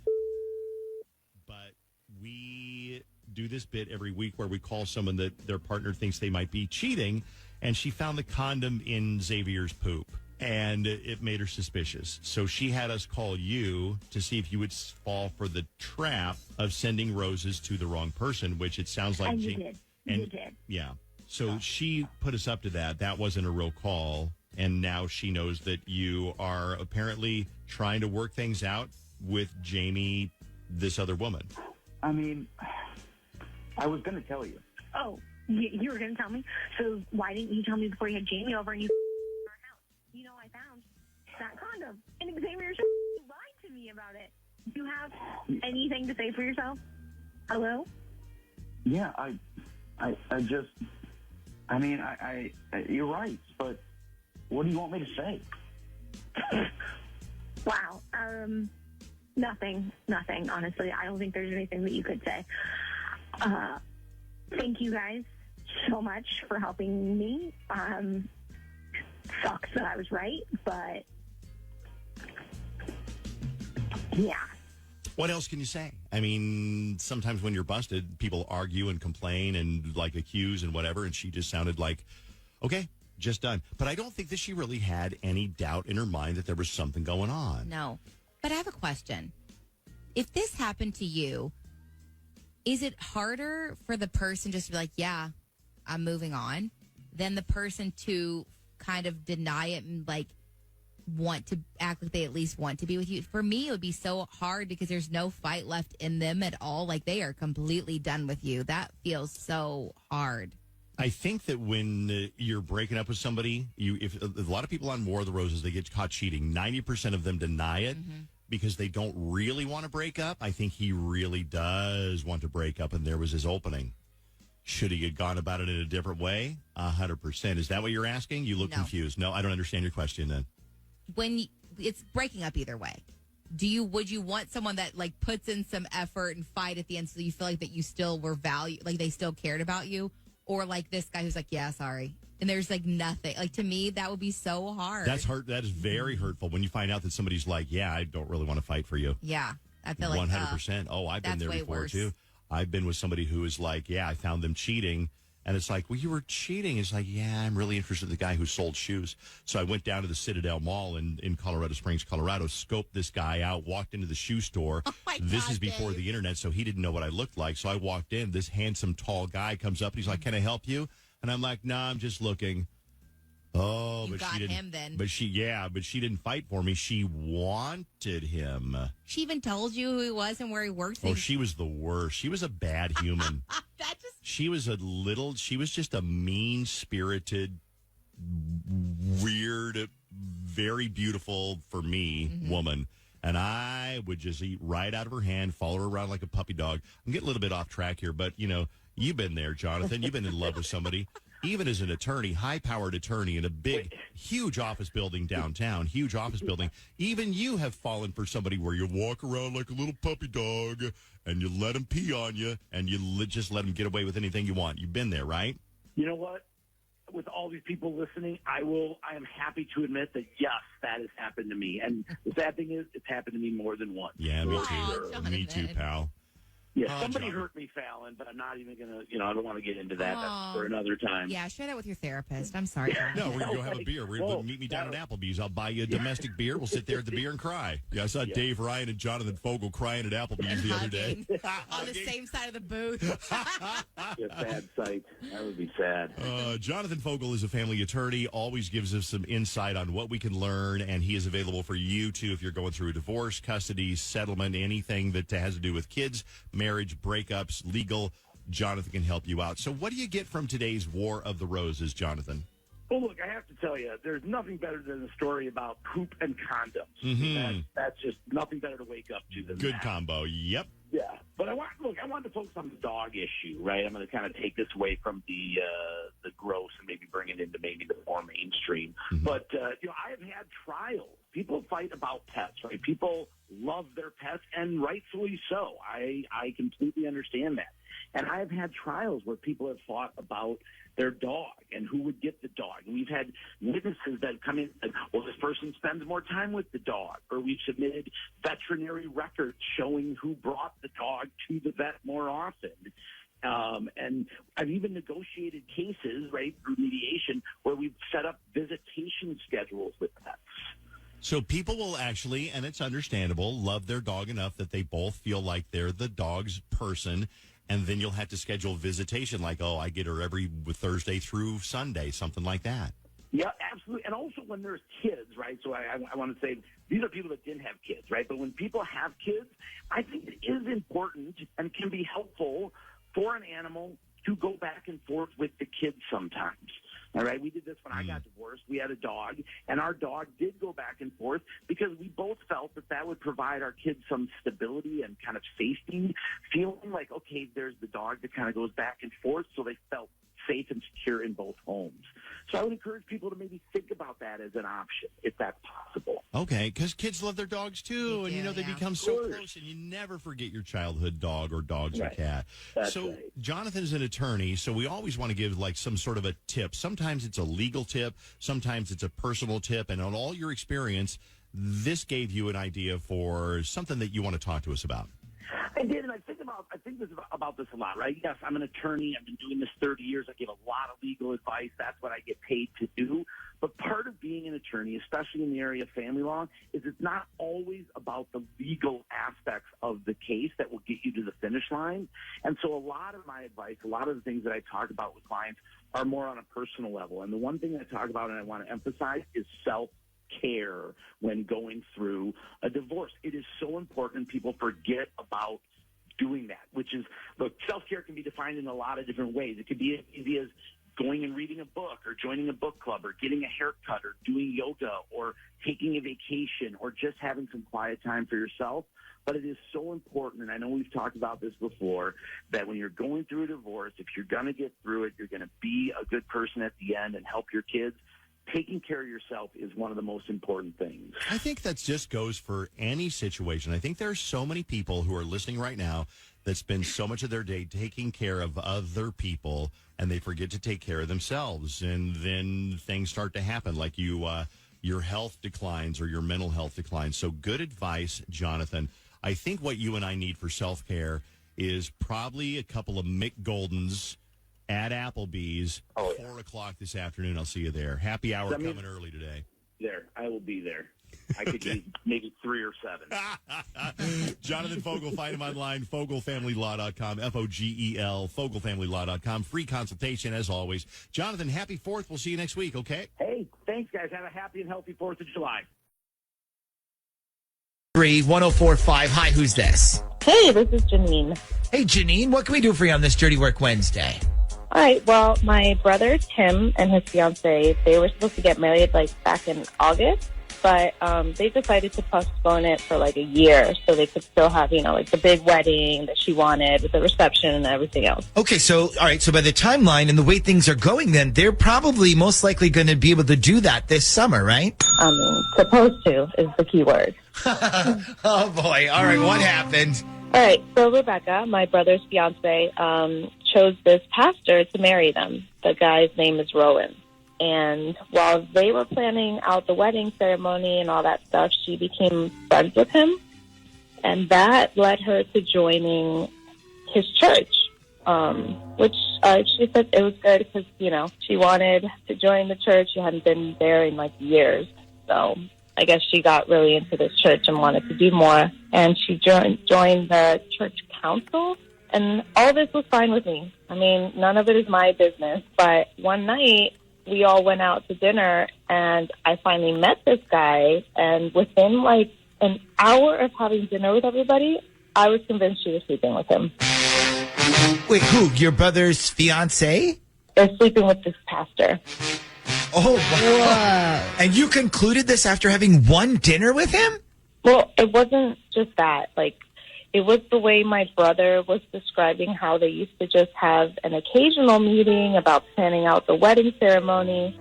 but we do this bit every week where we call someone that their partner thinks they might be cheating, and she found the condom in Xavier's poop, and it made her suspicious. So she had us call you to see if you would fall for the trap of sending roses to the wrong person, which it sounds like And you did. You did. Yeah. So she put us up to that. That wasn't a real call. And now she knows that you are apparently trying to work things out with Jamie, this other woman. I mean, I was going to tell you. Oh, you were going to tell me? So why didn't you tell me before you had Jamie over and you our house? You know, I found that condom. And Xavier lied to me about it. Do you have anything to say for yourself? Hello? Yeah, I just, I mean, you're right, but what do you want me to say? Wow. Nothing, honestly. I don't think there's anything that you could say. Thank you guys so much for helping me. Sucks that I was right, but yeah. What else can you say? I mean, sometimes when you're busted, people argue and complain and like accuse and whatever, and she just sounded like, okay, just done. But I don't think that she really had any doubt in her mind that there was something going on. No. But I have a question. If this happened to you, is it harder for the person just to be like, yeah, I'm moving on, than the person to kind of deny it and like want to act like they at least want to be with you? For me, it would be so hard because there's no fight left in them at all. Like they are completely done with you. That feels so hard. I think that when you're breaking up with somebody, if a lot of people on War of the Roses, they get caught cheating, 90% of them deny it because they don't really want to break up. I think he really does want to break up, and there was his opening. Should he have gone about it in a different way? 100%. Is that what you're asking? You look confused. No, I don't understand your question then. When it's breaking up either way, would you want someone that like puts in some effort and fight at the end so you feel like that you still were valued, like they still cared about you? Or like this guy who's like, yeah, sorry. And there's like nothing. Like to me, that would be so hard. That's hurt. That is very hurtful when you find out that somebody's like, yeah, I don't really want to fight for you. Yeah. I feel like 100%. Oh, I've been there before worse. too. I've been with somebody who is like, yeah, I found them cheating. And it's like, well, you were cheating. It's like, yeah, I'm really interested in the guy who sold shoes. So I went down to the Citadel Mall in Colorado Springs, Colorado, scoped this guy out, walked into the shoe store. Oh my This God, is before Dave. the internet, so he didn't know what I looked like. So I walked in. This handsome, tall guy comes up, and he's like, can I help you? And I'm like, nah, I'm just looking. Oh, You but got she didn't. him then. But she didn't fight for me. She wanted him. She even told you who he was and where he works. Oh, she was the worst. She was a bad human. That just She was just a mean-spirited, weird, very beautiful for me woman. And I would just eat right out of her hand, follow her around like a puppy dog. I'm getting a little bit off track here, but, you've been there, Jonathan. You've been in love with somebody. Even as an attorney, high-powered attorney in a big, huge office building downtown, huge office building, even you have fallen for somebody where you walk around like a little puppy dog and you let him pee on you and you just let him get away with anything you want. You've been there, right? You know what? With all these people listening, I am happy to admit that, yes, that has happened to me. And the sad thing is, it's happened to me more than once. Yeah, me Aw, too. Me too, pal. Yeah, somebody hurt me, Fallon, but I'm not even going to, I don't want to get into that. That's for another time. Yeah, share that with your therapist. I'm sorry. No, we're going to go have a beer. We're going to meet me down at Applebee's. I'll buy you a domestic beer. We'll sit there at the beer and cry. Yeah, I saw Dave Ryan and Jonathan Fogel crying at Applebee's the other day. On the same side of the booth. A sad sight. That would be sad. Jonathan Fogel is a family attorney, always gives us some insight on what we can learn, and he is available for you, too, if you're going through a divorce, custody, settlement, anything that has to do with kids, marriage, breakups, legal. Jonathan can help you out. So what do you get from today's War of the Roses, Jonathan? Well, look, I have to tell you, there's nothing better than a story about poop and condoms. That's just nothing better to wake up to than Good that. combo. Yep. Yeah, but I wanted to focus on the dog issue, right? I'm going to kind of take this away from the gross and maybe bring it into maybe the more mainstream. But I have had trials. People fight about pets, right? People love their pets, and rightfully so. I completely understand that. And I've had trials where people have fought about their dog and who would get the dog. And we've had witnesses that come in and, well, this person spends more time with the dog. Or we've submitted veterinary records showing who brought the dog to the vet more often. And I've even negotiated cases, right, through mediation where we've set up visitation schedules with pets. So people will actually, and it's understandable, love their dog enough that they both feel like they're the dog's person. And then you'll have to schedule visitation like, oh, I get her every Thursday through Sunday, something like that. Yeah, absolutely. And also when there's kids, right? So I want to say these are people that didn't have kids, right? But when people have kids, I think it is important and can be helpful for an animal to go back and forth with the kids sometimes. All right, we did this when I got divorced. We had a dog, and our dog did go back and forth because we both felt that would provide our kids some stability and kind of safety, feeling like, okay, there's the dog that kind of goes back and forth, so they felt safe and secure in both homes. So I would encourage people to maybe think about that as an option, if that's possible. Okay, because kids love their dogs too, and they become so close, and you never forget your childhood dog or dogs or cat. That's so right. Jonathan's an attorney, so we always want to give like some sort of a tip. Sometimes it's a legal tip, sometimes it's a personal tip, and on all your experience, this gave you an idea for something that you want to talk to us about. I did, and I think about this a lot, right? Yes, I'm an attorney. I've been doing this 30 years. I give a lot of legal advice. That's what I get paid to do. But part of being an attorney, especially in the area of family law, is it's not always about the legal aspects of the case that will get you to the finish line. And so a lot of my advice, a lot of the things that I talk about with clients are more on a personal level. And the one thing I talk about and I want to emphasize is self-care when going through a divorce. It is so important. People forget about doing that, which is, look, self-care can be defined in a lot of different ways. It could be as easy as going and reading a book or joining a book club or getting a haircut or doing yoga or taking a vacation or just having some quiet time for yourself. But it is so important, and I know we've talked about this before, that when you're going through a divorce, if you're going to get through it, you're going to be a good person at the end and help your kids. Taking care of yourself is one of the most important things. I think that just goes for any situation. I think there are so many people who are listening right now that spend so much of their day taking care of other people, and they forget to take care of themselves. And then things start to happen, like your health declines or your mental health declines. So good advice, Jonathan. I think what you and I need for self-care is probably a couple of Mick Goldens at Applebee's, 4 o'clock this afternoon. I'll see you there. Happy hour coming early today. There, I will be there. I could be maybe 3 or 7. Jonathan Fogel, find him online, fogelfamilylaw.com, Fogel, fogelfamilylaw.com. Free consultation, as always. Jonathan, happy 4th. We'll see you next week, okay? Hey, thanks, guys. Have a happy and healthy 4th of July. 1045. Hi, who's this? Hey, this is Janine. Hey, Janine, what can we do for you on this Dirty Work Wednesday? All right, well, my brother Tim and his fiance, they were supposed to get married back in August, but they decided to postpone it for a year so they could still have, the big wedding that she wanted with the reception and everything else. Okay, so, all right, so by the timeline and the way things are going then, they're probably most likely going to be able to do that this summer, right? Supposed to is the key word. Oh, boy. All right, what happened? All right, so Rebecca, my brother's fiance, chose this pastor to marry them. The guy's name is Rowan. And while they were planning out the wedding ceremony and all that stuff, she became friends with him. And that led her to joining his church, which she said it was good because, she wanted to join the church. She hadn't been there in years. So I guess she got really into this church and wanted to do more. And she joined the church council. And all this was fine with me. I mean, none of it is my business. But one night, we all went out to dinner, and I finally met this guy. And within, an hour of having dinner with everybody, I was convinced she was sleeping with him. Wait, who? Your brother's fiance? They're sleeping with this pastor. Oh, wow. And you concluded this after having one dinner with him? Well, it wasn't just that. It was the way my brother was describing how they used to just have an occasional meeting about planning out the wedding ceremony.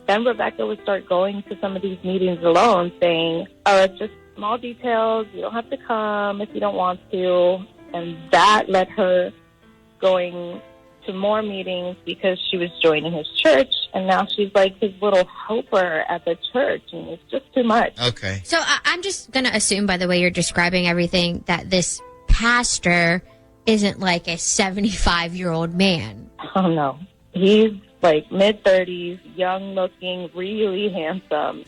Then Rebecca would start going to some of these meetings alone saying, oh, it's just small details. You don't have to come if you don't want to. And that led her going to more meetings because she was joining his church. And now she's his little helper at the church. And it's just too much. Okay. So I'm just going to assume, by the way you're describing everything, that this pastor isn't a 75-year-old man. Oh, no. He's mid-30s, young-looking, really handsome.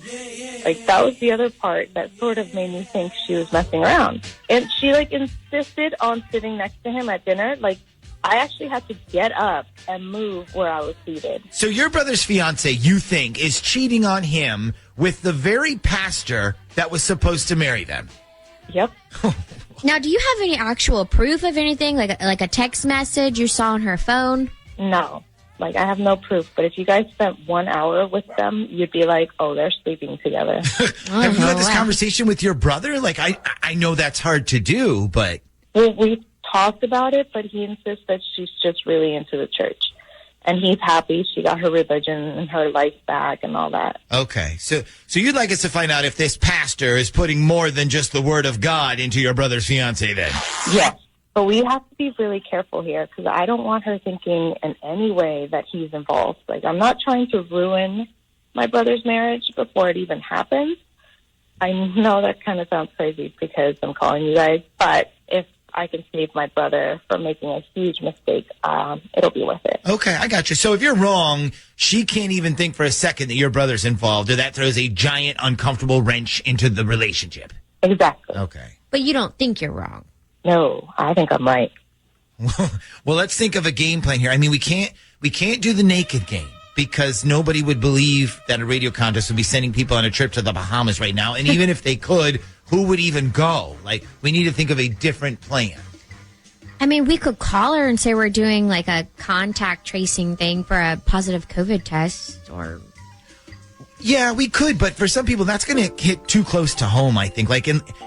That was the other part that sort of made me think she was messing around. And she, insisted on sitting next to him at dinner. I actually had to get up and move where I was seated. So your brother's fiance, you think, is cheating on him with the very pastor that was supposed to marry them? Yep. Now, do you have any actual proof of anything, like a text message you saw on her phone? No. I have no proof. But if you guys spent 1 hour with them, you'd be oh, they're sleeping together. Have you had this conversation with your brother? I know that's hard to do, but... Well, we talked about it, but he insists that she's just really into the church. And he's happy she got her religion and her life back and all that. Okay. So you'd like us to find out if this pastor is putting more than just the word of God into your brother's fiance then? Yes. But we have to be really careful here because I don't want her thinking in any way that he's involved. I'm not trying to ruin my brother's marriage before it even happens. I know that kind of sounds crazy because I'm calling you guys, but if I can save my brother from making a huge mistake, it'll be worth it. Okay, I got you. So if you're wrong, she can't even think for a second that your brother's involved, or that throws a giant uncomfortable wrench into the relationship. Exactly. Okay. But you don't think you're wrong. No, I think I'm right. Well, let's think of a game plan here. I mean, we can't do the naked game because nobody would believe that a radio contest would be sending people on a trip to the Bahamas right now. And even if they could, who would even go? We need to think of a different plan. I mean, we could call her and say we're doing a contact tracing thing for a positive COVID test or... Yeah, we could, but for some people, that's going to hit too close to home, I think.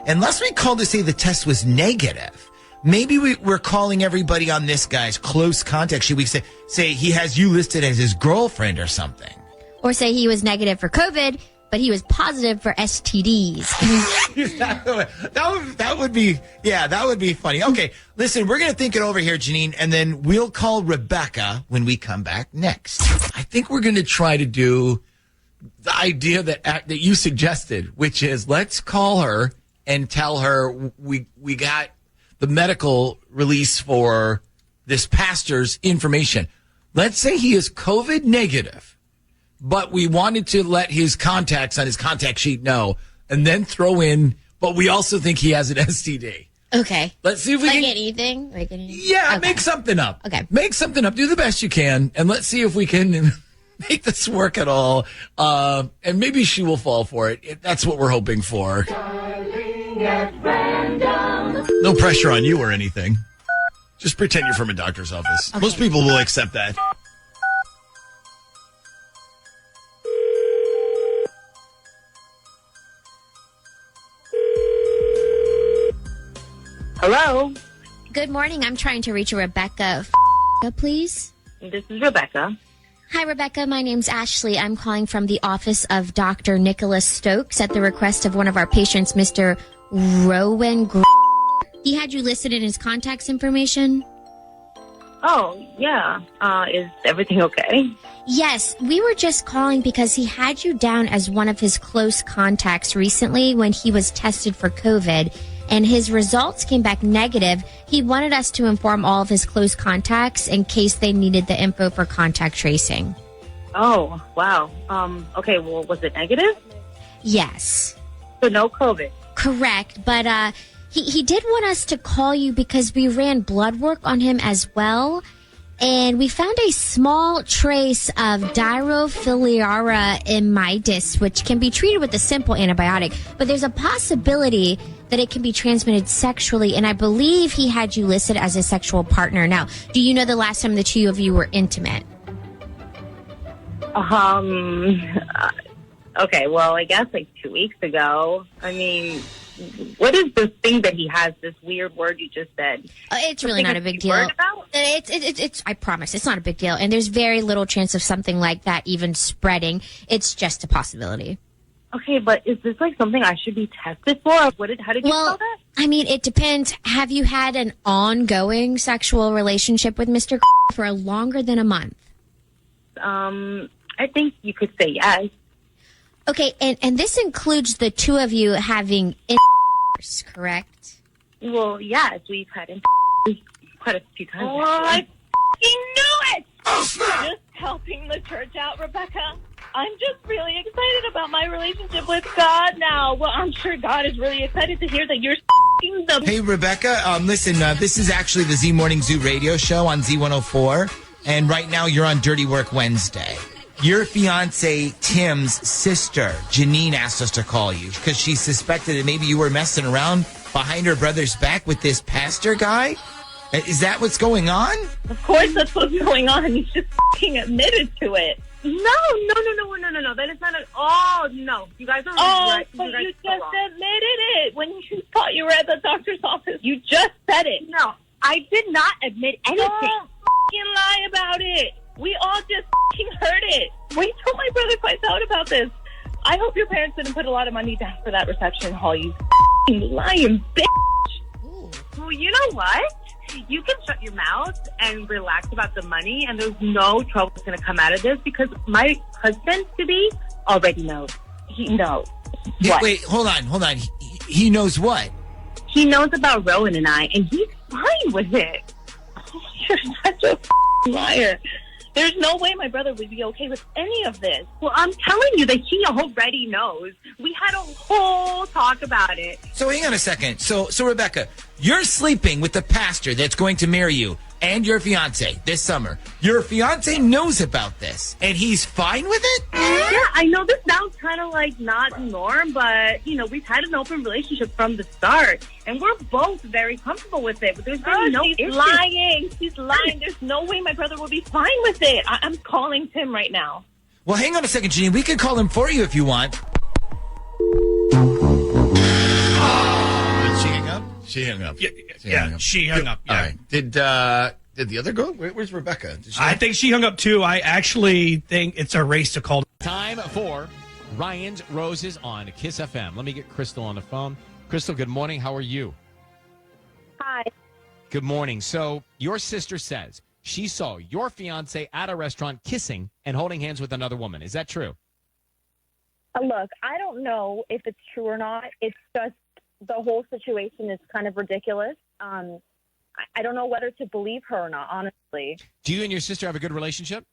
Unless we called to say the test was negative, maybe we're calling everybody on this guy's close contact. Should we say he has you listed as his girlfriend or something? Or say he was negative for COVID, but he was positive for STDs. that would be funny. Okay, listen, we're going to think it over here, Janine, and then we'll call Rebecca when we come back next. I think we're going to try to do the idea that you suggested, which is let's call her and tell her we got the medical release for this pastor's information. Let's say he is COVID negative, but we wanted to let his contacts on his contact sheet know, and then throw in, but we also think he has an STD. Okay. Let's see if we like can. Anything? Like anything? Yeah, Okay. make something up. Okay. Make something up. Do the best you can, and let's see if we can make this work at all. And maybe she will fall for it. That's what we're hoping for. No pressure on you or anything. Just pretend you're from a doctor's office. Okay. Most people will accept that. Hello. Good morning. I'm trying to reach a Rebecca, please. This is Rebecca. Hi, Rebecca. My name's Ashley. I'm calling from the office of Dr. Nicholas Stokes at the request of one of our patients, Mr. Rowan. He had you listed in his contacts information. Oh, yeah. Is everything okay? Yes, we were just calling because he had you down as one of his close contacts recently when he was tested for COVID, and his results came back negative. He wanted us to inform all of his close contacts in case they needed the info for contact tracing. Oh, wow. Okay, well, was it negative? Yes. So no COVID? Correct, but he did want us to call you because we ran blood work on him as well, and we found a small trace of Dirofilaria immitis, which can be treated with a simple antibiotic, but there's a possibility that it can be transmitted sexually, and I believe he had you listed as a sexual partner. Now, do you know the last time the two of you were intimate? Okay, well, I guess like 2 weeks ago. I mean, what is this thing that he has, this weird word you just said? It's really not a big deal. It's I promise, it's not a big deal, and there's very little chance of something like that even spreading. It's just a possibility. Okay, but is this like something I should be tested for? How did you spell that? I mean, it depends. Have you had an ongoing sexual relationship with Mr. for longer than a month? I think you could say yes. Okay, and this includes the two of you having intercourse, correct? Well, yes, we've had quite a few times. Oh, I fucking knew it! Just helping the church out, Rebecca. I'm just really excited about my relationship with God now. Well, I'm sure God is really excited to hear that you're f***ing the... Hey, Rebecca, listen, this is actually the Z Morning Zoo radio show on Z104, and right now you're on Dirty Work Wednesday. Your fiance, Tim's sister, Janine, asked us to call you because she suspected that maybe you were messing around behind her brother's back with this pastor guy. Is that what's going on? Of course that's what's going on. He's just f***ing admitted to it. No. That is not oh, no. You guys are right. But you just admitted it when you thought you were at the doctor's office. You just said it. No, I did not admit anything. Don't f***ing lie about it. We all just f***ing heard it. Wait till my brother finds out about this. I hope your parents didn't put a lot of money down for that reception hall, you f***ing lying bitch. Well, you know what? You can shut your mouth and relax about the money, and there's no trouble that's going to come out of this because my husband-to-be already knows. He knows. What? Wait, hold on. He knows what? He knows about Rowan and I, and he's fine with it. Oh, you're such a f***ing liar. There's no way my brother would be okay with any of this. Well, I'm telling you that he already knows. We had a whole talk about it. So hang on a second. So Rebecca, you're sleeping with the pastor that's going to marry you and your fiance this summer. Your fiance knows about this, and he's fine with it? Yeah, I know this sounds kind of like not norm, but, you know, we've had an open relationship from the start, and we're both very comfortable with it, but there's really no issue. She's lying. There's no way my brother will be fine with it. I'm calling Tim right now. Well, hang on a second, Janine. We can call him for you if you want. Did she hang up? She hung up. She hung up. Yeah. All right. Did the other girl? Where's Rebecca? I think she hung up too. I actually think it's a race to call. Time for Ryan's Roses on Kiss FM. Let me get Crystal on the phone. Crystal, good morning. How are you? Hi. Good morning. So your sister says she saw your fiance at a restaurant kissing and holding hands with another woman. Is that true? Look, I don't know if it's true or not. It's just the whole situation is kind of ridiculous. I don't know whether to believe her or not, honestly. Do you and your sister have a good relationship?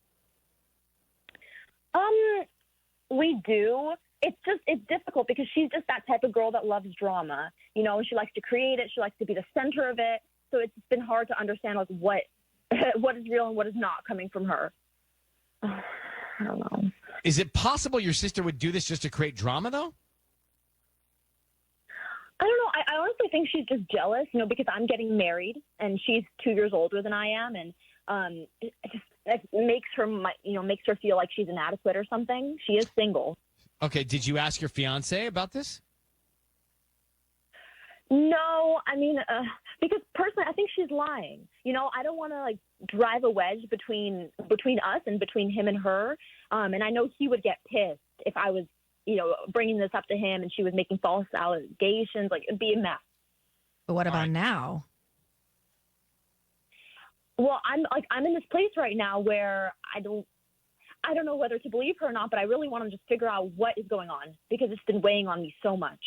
We do. It's difficult because she's just that type of girl that loves drama, you know, and she likes to create it. She likes to be the center of it. So it's been hard to understand like what is real and what is not coming from her. I don't know. Is it possible your sister would do this just to create drama, though? I don't know. I honestly think she's just jealous, you know, because I'm getting married and she's 2 years older than I am, and it makes her feel like she's inadequate or something. She is single. Okay. Did you ask your fiance about this? No, I mean, because personally, I think she's lying. You know, I don't want to like drive a wedge between us and between him and her. And I know he would get pissed if I was, you know, bringing this up to him and she was making false allegations. Like, it'd be a mess. But what about now? Well, I'm in this place right now where I don't know whether to believe her or not, but I really want to just figure out what is going on because it's been weighing on me so much.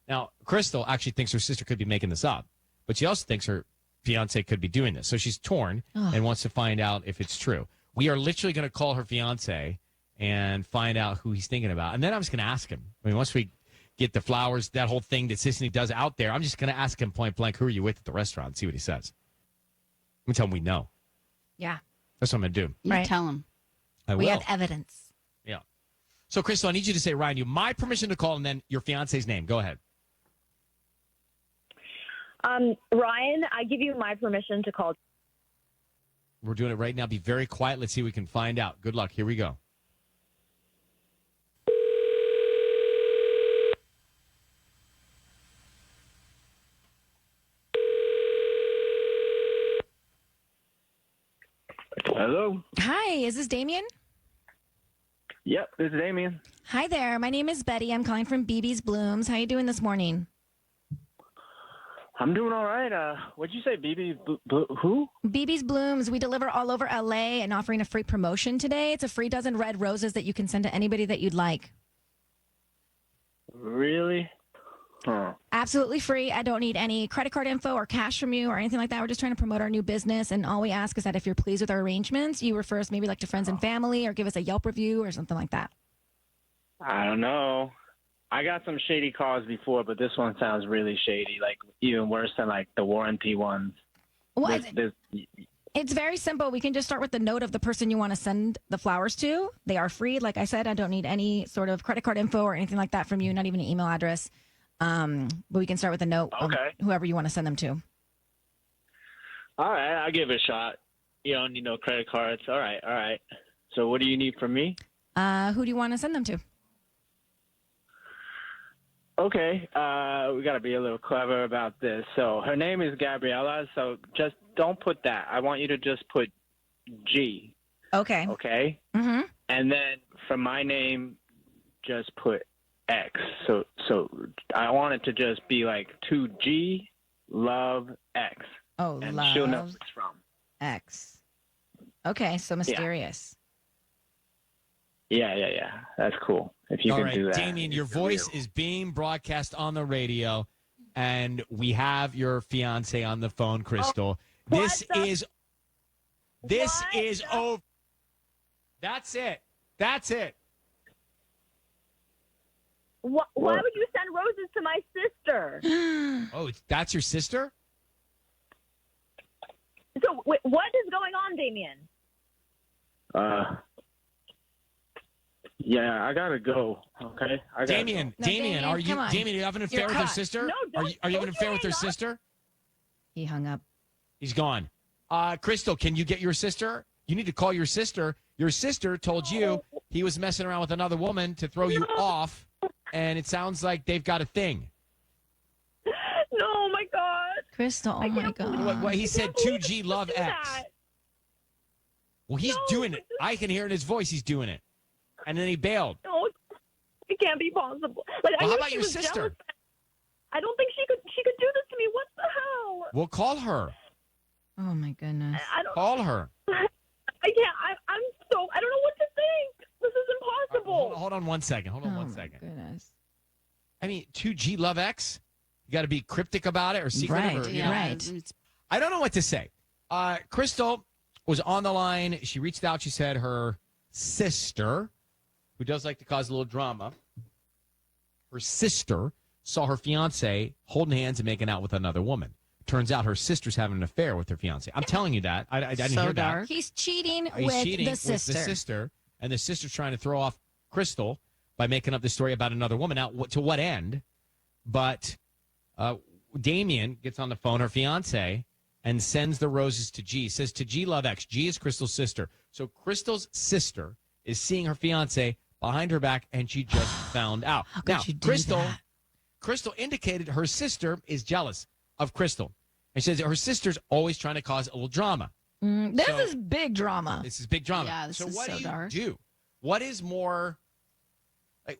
Now, Crystal actually thinks her sister could be making this up, but she also thinks her fiance could be doing this. So she's torn and wants to find out if it's true. We are literally going to call her fiance and find out who he's thinking about. And then I'm just going to ask him. I mean, once we get the flowers, that whole thing that Sissany does out there, I'm just going to ask him point blank, who are you with at the restaurant, and see what he says. I'm going to tell him we know. Yeah. That's what I'm going to do. You tell him. I will. We have evidence. Yeah. So, Crystal, I need you to say, Ryan, you my permission to call and then your fiance's name. Go ahead. Ryan, I give you my permission to call. We're doing it right now. Be very quiet. Let's see if we can find out. Good luck. Here we go. Hello. Hi, is this Damien? Yep, this is Damien. Hi there. My name is Betty. I'm calling from BB's Blooms. How you doing this morning? I'm doing all right. What'd you say, BB? Who? BB's Blooms. We deliver all over LA and offering a free promotion today. It's a free dozen red roses that you can send to anybody that you'd like. Really? Huh. Absolutely free. I don't need any credit card info or cash from you or anything like that. We're just trying to promote our new business, and all we ask is that if you're pleased with our arrangements, you refer us maybe like to friends and family or give us a Yelp review or something like that. I don't know. I got some shady calls before, but this one sounds really shady, like even worse than like the warranty ones. Well, it's very simple. We can just start with the note of the person you want to send the flowers to. They are free. Like I said, I don't need any sort of credit card info or anything like that from you, not even an email address. But we can start with a note of whoever you want to send them to. All right, I'll give it a shot. You don't need no credit cards. All right. So what do you need from me? Who do you want to send them to? Okay, we got to be a little clever about this. So her name is Gabriella, so just don't put that. I want you to just put G. Okay. Okay? Mm-hmm. And then for my name, just put X. So I want it to just be like 2G, love, X. Oh, and love. she'll know what it's from. X. Okay, so mysterious. Yeah. That's cool. If you All can right, do that. Damien, your voice is being broadcast on the radio, and we have your fiance on the phone, Crystal. This is over. That's it. Why would you send roses to my sister? Oh, that's your sister? So what is going on, Damien? Yeah, I gotta go. Okay, Damien, are you having an affair with her sister? No, are you having an affair with her sister? He hung up. He's gone. Crystal, can you get your sister? You need to call your sister. Your sister told you he was messing around with another woman to throw you off, and it sounds like they've got a thing. No, oh my God. Crystal, oh my God. What he said 2G love X. That. Well, he's doing it. I can hear in his voice he's doing it. And then he bailed. No, it can't be possible. Like, Well, I how knew about she your was sister? jealous. I don't think she could do this to me. What the hell? We'll call her. Oh my goodness. I don't Call her. I can't. I don't know what to think. This is impossible. Hold on one second. Oh my goodness. I mean, 2G love X? You got to be cryptic about it or secretive. Right, or, you know. right. I don't know what to say. Crystal was on the line. She reached out. She said her sister, who does like to cause a little drama, her sister saw her fiance holding hands and making out with another woman. Turns out her sister's having an affair with her fiance. I'm telling you that. I didn't hear that. He's cheating He's with cheating the with sister. the sister, and the sister's trying to throw off Crystal by making up this story about another woman. Now, to what end? But Damien gets on the phone, her fiance, and sends the roses to G. Says to G, love X. G is Crystal's sister. So Crystal's sister is seeing her fiance behind her back, and she just found out. Now, Crystal indicated her sister is jealous of Crystal. And she says her sister's always trying to cause a little drama. This is big drama. This is big drama. Yeah, this so is what so do you dark. do? What is more like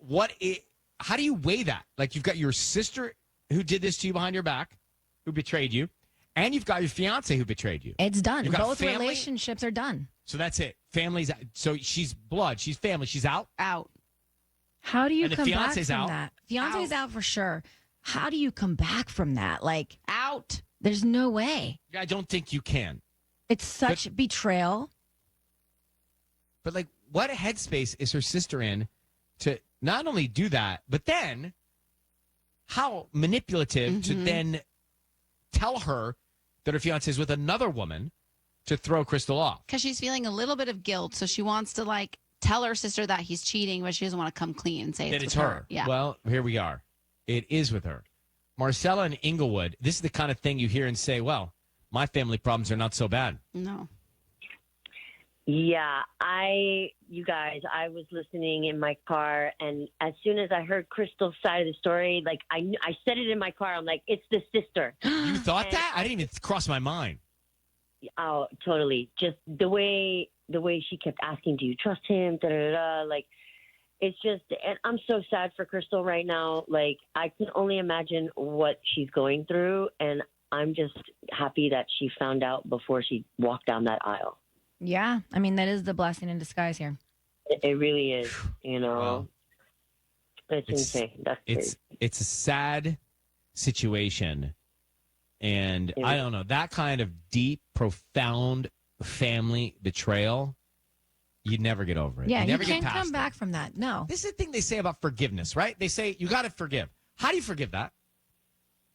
how do you weigh that? Like you've got your sister who did this to you behind your back, who betrayed you, and you've got your fiance who betrayed you. It's done. You've got Both family. relationships are done. So that's it. Family's so she's blood, she's family, she's out. Out. How do you And the come back fiance's from out. that? Fiance's out for sure. How do you come back from that? Like, out. There's no way. I don't think you can. It's such betrayal. But like, what headspace is her sister in to not only do that, but then how manipulative to then tell her that her fiance is with another woman to throw Crystal off? Because she's feeling a little bit of guilt, so she wants to like tell her sister that he's cheating, but she doesn't want to come clean and say That it's it's with her. Yeah. Well, here we are. It is with her. Marcella in Inglewood, this is the kind of thing you hear and say, well, my family problems are not so bad. No. Yeah, you guys, I was listening in my car, and as soon as I heard Crystal's side of the story, like I said it in my car. I'm like, it's the sister. You thought that? I didn't even cross my mind. Oh, totally. Just the way she kept asking, do you trust him? Da, da, da, like, it's just, and I'm so sad for Crystal right now. Like, I can only imagine what she's going through, and I'm just happy that she found out before she walked down that aisle. Yeah. I mean, that is the blessing in disguise here. It really is, you know. Well, it's insane. That's crazy. It's a sad situation. And I don't know, that kind of deep, profound family betrayal, you'd never get over it. Yeah, you you never can't get past come it. back from that. No. This is the thing they say about forgiveness, right? They say you got to forgive. How do you forgive that?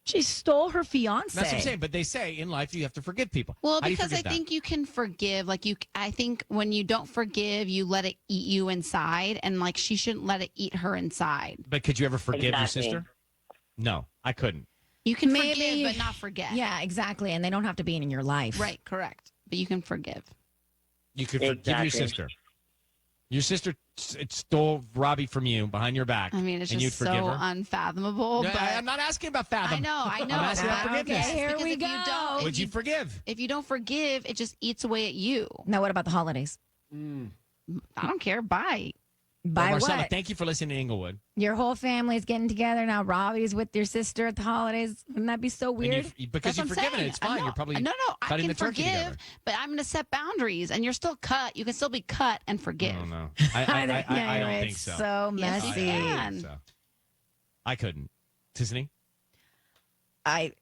She stole her fiance. That's what I'm saying. But they say in life you have to forgive people. Well, How do you because I forgive that? think you can forgive. Like I think when you don't forgive, you let it eat you inside, and like she shouldn't let it eat her inside. But could you ever forgive Exactly. your sister? No, I couldn't. You can Maybe- forgive, but not forget. Yeah, exactly. And they don't have to be in your life. Right, correct. But you can forgive. You could forgive your Exactly. sister. Your sister stole Robbie from you behind your back. I mean, it's and you'd just forgive so her. unfathomable. No, but I'm not asking about fathom. I know. I'm asking about forgiveness. Okay, here Because we if you go. don't, Would you forgive? If you don't forgive, it just eats away at you. Now, what about the holidays? I don't care. Bye. By Marcella, what? thank you for listening to Inglewood. Your whole family's getting together now. Robbie's with your sister at the holidays. Wouldn't that be so And weird? because That's you've what I'm forgiven it, saying. it's fine. No, You're probably no. I cutting can the turkey forgive, together. but I'm going to set boundaries, and you're still cut. You can still be cut and forgive. I don't know. Yeah, I you're don't right. think so. So Yes, you messy. can. So. I couldn't. Tiffany? I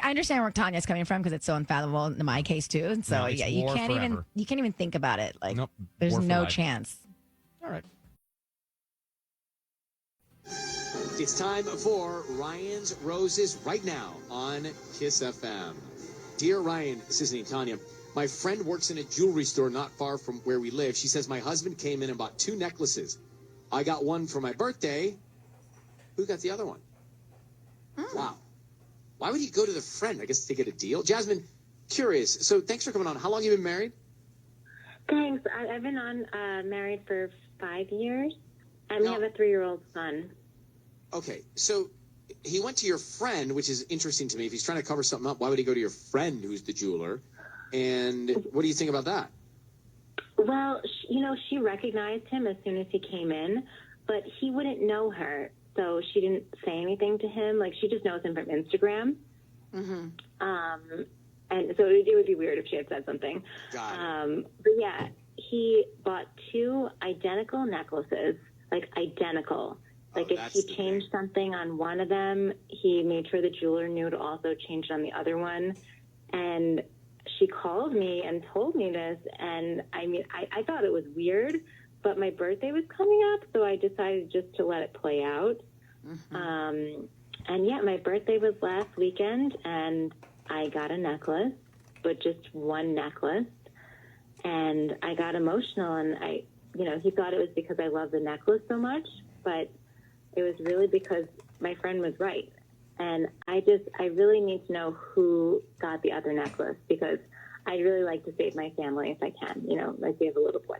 understand where Tanya's coming from because it's so unfathomable in my case too. And so No, it's yeah, you war can't forever. even think about it. Like Nope. there's War for no life. chance. All right. It's time for Ryan's Roses right now on Kiss FM. Dear Ryan, Sissy and Tanya, my friend works in a jewelry store not far from where we live. She says my husband came in and bought 2 necklaces. I got one for my birthday. Who got the other one? Wow. Why would he go to the friend? I guess to get a deal. Jasmine, curious. So thanks for coming on. How long have you been married? Thanks. I've been married for 5 years, and we have a 3-year-old son. Okay, so he went to your friend, which is interesting to me. If he's trying to cover something up, why would he go to your friend who's the jeweler? And what do you think about that? Well, she recognized him as soon as he came in, but he wouldn't know her, so she didn't say anything to him. Like, she just knows him from Instagram. Mm-hmm. And so it would be weird if she had said something. But yeah, he bought 2 identical necklaces, like identical. Like if he changed something on one of them, he made sure the jeweler knew to also change it on the other one. And she called me and told me this, and I mean, I thought it was weird, but my birthday was coming up, so I decided just to let it play out. And yeah, my birthday was last weekend, and I got a necklace, but just one necklace. And I got emotional, and he thought it was because I love the necklace so much, but it was really because my friend was right. And I really need to know who got the other necklace, because I'd really like to save my family if I can, like we have a little boy.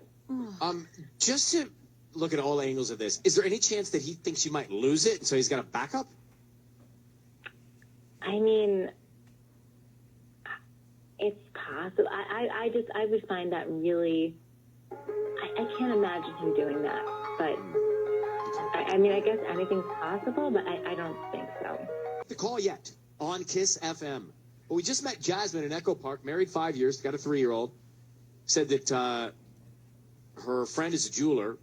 Just to look at all angles of this, is there any chance that he thinks you might lose it, so he's got a backup? I mean, it's possible. I would find that really, I can't imagine him doing that. But, I mean, I guess anything's possible, but I don't think so. The call yet on KISS FM. Well, we just met Jasmine in Echo Park, married 5 years, got a 3-year-old. Said that her friend is a jeweler,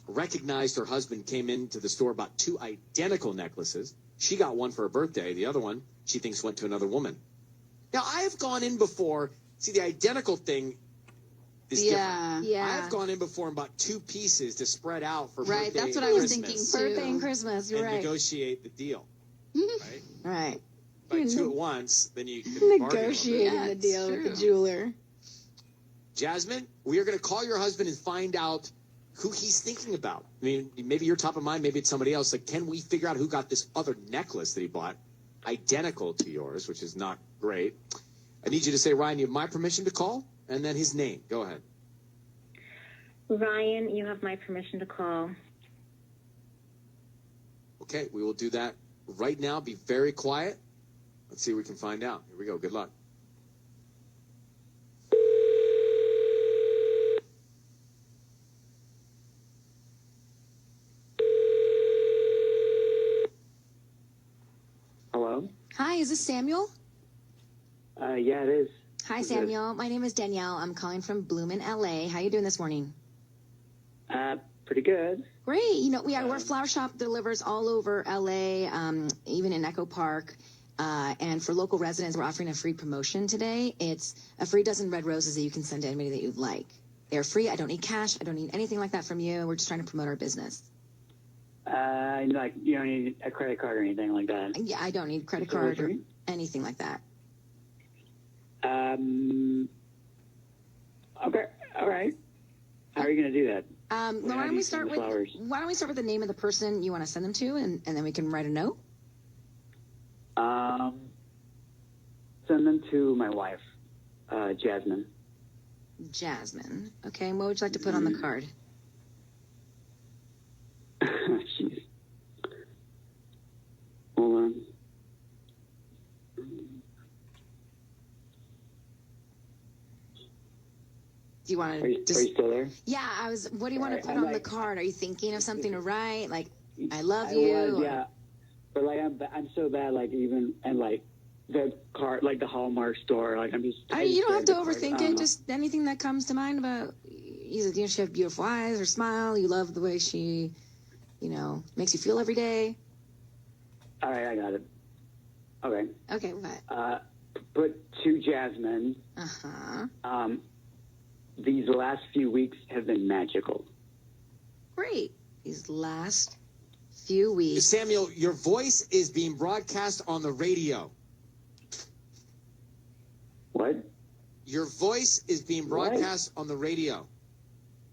recognized her husband came into the store, bought 2 identical necklaces. She got one for her birthday. The other one, she thinks, went to another woman. Now, I have gone in before. See, the identical thing is different. Yeah. I have gone in before and bought 2 pieces to spread out for Right, birthday that's what and I was Christmas. thinking, too. Birthday and Christmas, you're and right. negotiate the deal, right? Right. Buy 2 at once, then you can bargain a little bit. Negotiating the deal with the jeweler. Jasmine, we are going to call your husband and find out who he's thinking about. I mean, maybe you're top of mind, maybe it's somebody else. Like, can we figure out who got this other necklace that he bought, identical to yours, which is not great. I need you to say, Ryan, you have my permission to call, and then his name. Go ahead. Ryan, you have my permission to call. Okay, we will do that right now. Be very quiet. Let's see what we can find out. Here we go. Good luck. Hello? Hi, is this Samuel? Yeah, it is. Hi, Who's Samuel. My name is Danielle. I'm calling from Bloomin', LA. How you doing this morning? Pretty good. Great. We're a flower shop that delivers all over LA, even in Echo Park. And for local residents, we're offering a free promotion today. It's a free dozen red roses that you can send to anybody that you'd like. They're free. I don't need cash. I don't need anything like that from you. We're just trying to promote our business. Like, you don't need a credit card or anything like that? Yeah, I don't need credit It's all card or free? anything like that. Okay, all right. How are you going to do that? Why How don't do we you start send with the flowers? the name of the person you want to send them to, and then we can write a note? Send them to my wife, Jasmine. Jasmine. Okay, and what would you like to put on the card? Jeez. Hold on. Do you want Are you still there? Yeah, what do you want to put I'm on the like- card? Are you thinking of something to write? Like, I love I you? was, or- yeah. But like I'm so bad, like even and like the card, like the Hallmark store, like I'm just. You don't have to I overthink don't it. know. Just anything that comes to mind about. She has beautiful eyes, her smile. You love the way she, makes you feel every day. All right, I got it. Okay. Okay, what? Put to Jasmine. Uh-huh. These last few weeks have been magical. Great. These last few weeks. Samuel, your voice is being broadcast on the radio. What? Your voice is being broadcast on the radio.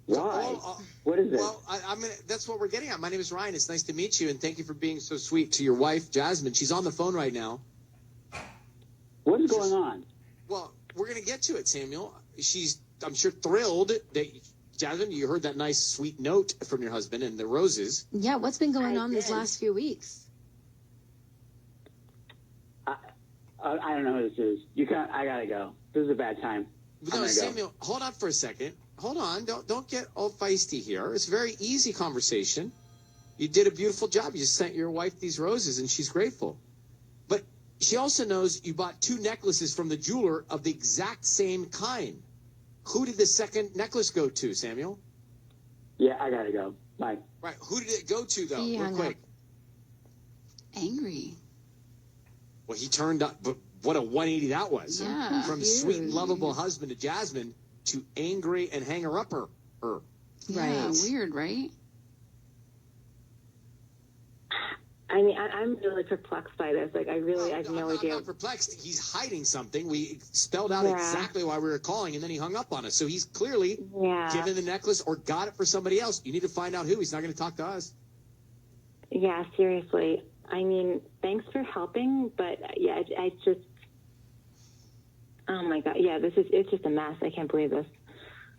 Why? What is it? Well, that's what we're getting at. My name is Ryan. It's nice to meet you, and thank you for being so sweet to your wife, Jasmine. She's on the phone right now. What is going on? Well, we're going to get to it, Samuel. She's, I'm sure, thrilled that, Jasmine, you heard that nice, sweet note from your husband and the roses. Yeah, what's been going on these last few weeks? I don't know who this is. I gotta go. This is a bad time. No, Samuel, hold on for a second. Hold on. Don't get all feisty here. It's a very easy conversation. You did a beautiful job. You just sent your wife these roses, and she's grateful. But she also knows you bought 2 necklaces from the jeweler of the exact same kind. Who did the second necklace go to, Samuel? Yeah, I gotta go. Bye. Right. Who did it go to, though? He Real hung quick. Angry. Well, he turned up. But What a 180 that was. Yeah. From sweet and lovable husband to Jasmine to angry and hanger-upper her. Yeah, weird, right? I mean, I'm really perplexed by this. Like, I have no idea. I'm not perplexed. He's hiding something. We spelled out Yeah. exactly why we were calling, and then he hung up on us. So he's clearly Yeah. given the necklace or got it for somebody else. You need to find out who. He's not going to talk to us. Yeah, seriously. I mean, thanks for helping, but yeah, I just, oh my God. Yeah, it's just a mess. I can't believe this.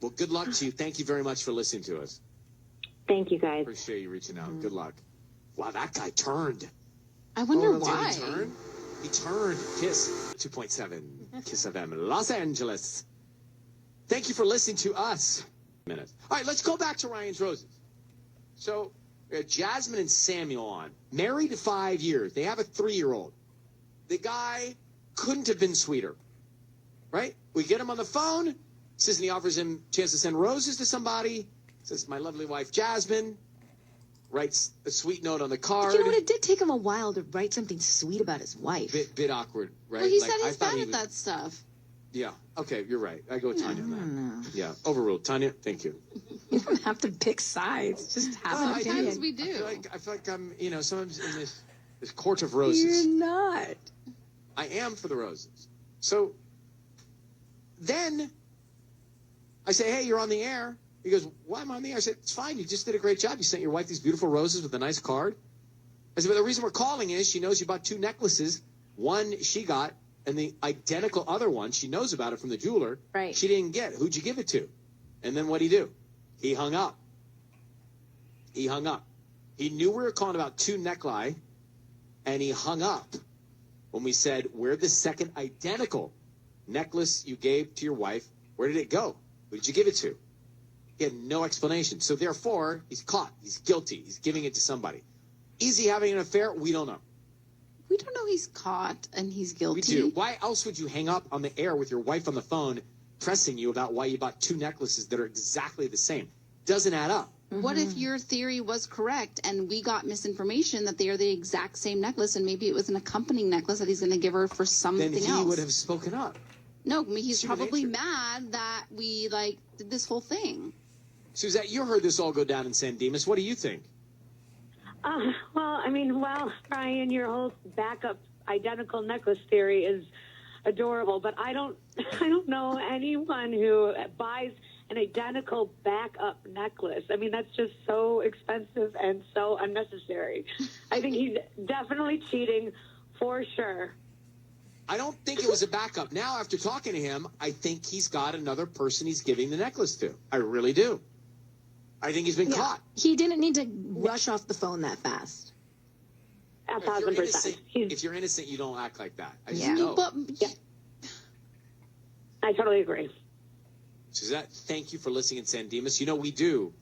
Well, good luck to you. Thank you very much for listening to us. Thank you, guys. Appreciate you reaching out. Good luck. Wow, that guy turned. I wonder why. why. He turned. Kiss 2.7. Kiss FM, Los Angeles. Thank you for listening to us. All right, let's go back to Ryan's Roses. So, we got Jasmine and Samuel on. Married 5 years. They have a 3-year-old. The guy couldn't have been sweeter. Right? We get him on the phone. Says, and he offers him a chance to send roses to somebody. Says, my lovely wife, Jasmine. Writes a sweet note on the card. You know what? It did take him a while to write something sweet about his wife. Bit awkward, right? Well, he Like, said I he's thought bad he at was- that stuff. Yeah. Okay, you're right. I go with Tanya on that. Yeah. Overruled. Tanya, thank you. You don't have to pick sides. Just have an opinion. Sometimes we do. I feel like I'm, sometimes in this court of roses. You're not. I am for the roses. So then I say, hey, you're on the air. He goes, why am I on the air? I said, it's fine. You just did a great job. You sent your wife these beautiful roses with a nice card. I said, but the reason we're calling is she knows you bought 2 necklaces. One she got, and the identical other one, she knows about it from the jeweler. Right. She didn't get. Who'd you give it to? And then what'd he do? He hung up. He hung up. He knew we were calling about 2 necklaces, and he hung up when we said, we're the second identical necklace you gave to your wife. Where did it go? Who did you give it to? He had no explanation. So therefore, he's caught. He's guilty. He's giving it to somebody. Is he having an affair? We don't know. We don't know he's caught and he's guilty. We do. Why else would you hang up on the air with your wife on the phone pressing you about why you bought 2 necklaces that are exactly the same? Doesn't add up. What if your theory was correct and we got misinformation that they are the exact same necklace and maybe it was an accompanying necklace that he's going to give her for something Then he else? would have spoken up. No, I mean, he's Human probably nature. mad that we did this whole thing. Suzette, you heard this all go down in San Dimas. What do you think? Well, I mean, Ryan, your whole backup identical necklace theory is adorable, but I don't know anyone who buys an identical backup necklace. I mean, that's just so expensive and so unnecessary. I think he's definitely cheating for sure. I don't think it was a backup. Now, after talking to him, I think he's got another person he's giving the necklace to. I really do. I think he's been caught. He didn't need to rush off the phone that fast. 1,000%. If you're innocent, you don't act like that. I just Yeah. know. But I totally agree. Suzette, thank you for listening in San Dimas. You know, we do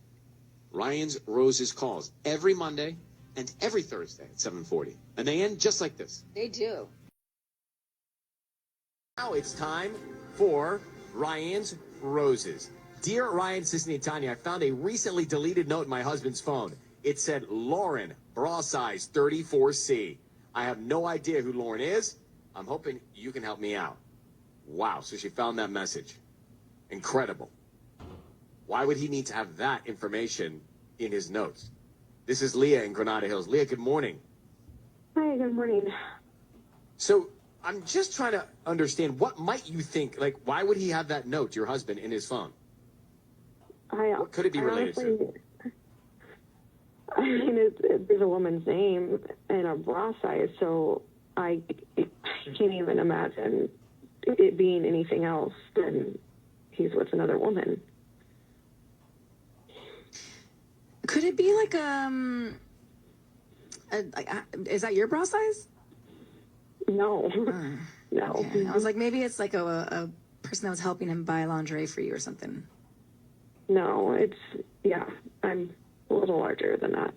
Ryan's Roses calls every Monday and every Thursday at 7:40. And they end just like this. They do. Now it's time for Ryan's Roses. Dear Ryan, Sissy, and Tanya, I found a recently deleted note in my husband's phone. It said, Lauren, bra size 34C. I have no idea who Lauren is. I'm hoping you can help me out. Wow, so she found that message. Incredible. Why would he need to have that information in his notes? This is Leah in Granada Hills. Leah, good morning. Hi, good morning. So I'm just trying to understand, what might you think, like, why would he have that note, your husband, in his phone? What could it be related to? I mean, there's a woman's name and a bra size, so I can't even imagine it being anything else than he's with another woman. Could it be like is that your bra size? No. No. Okay. I was like, maybe it's like a person that was helping him buy lingerie for you or something. No, I'm a little larger than that.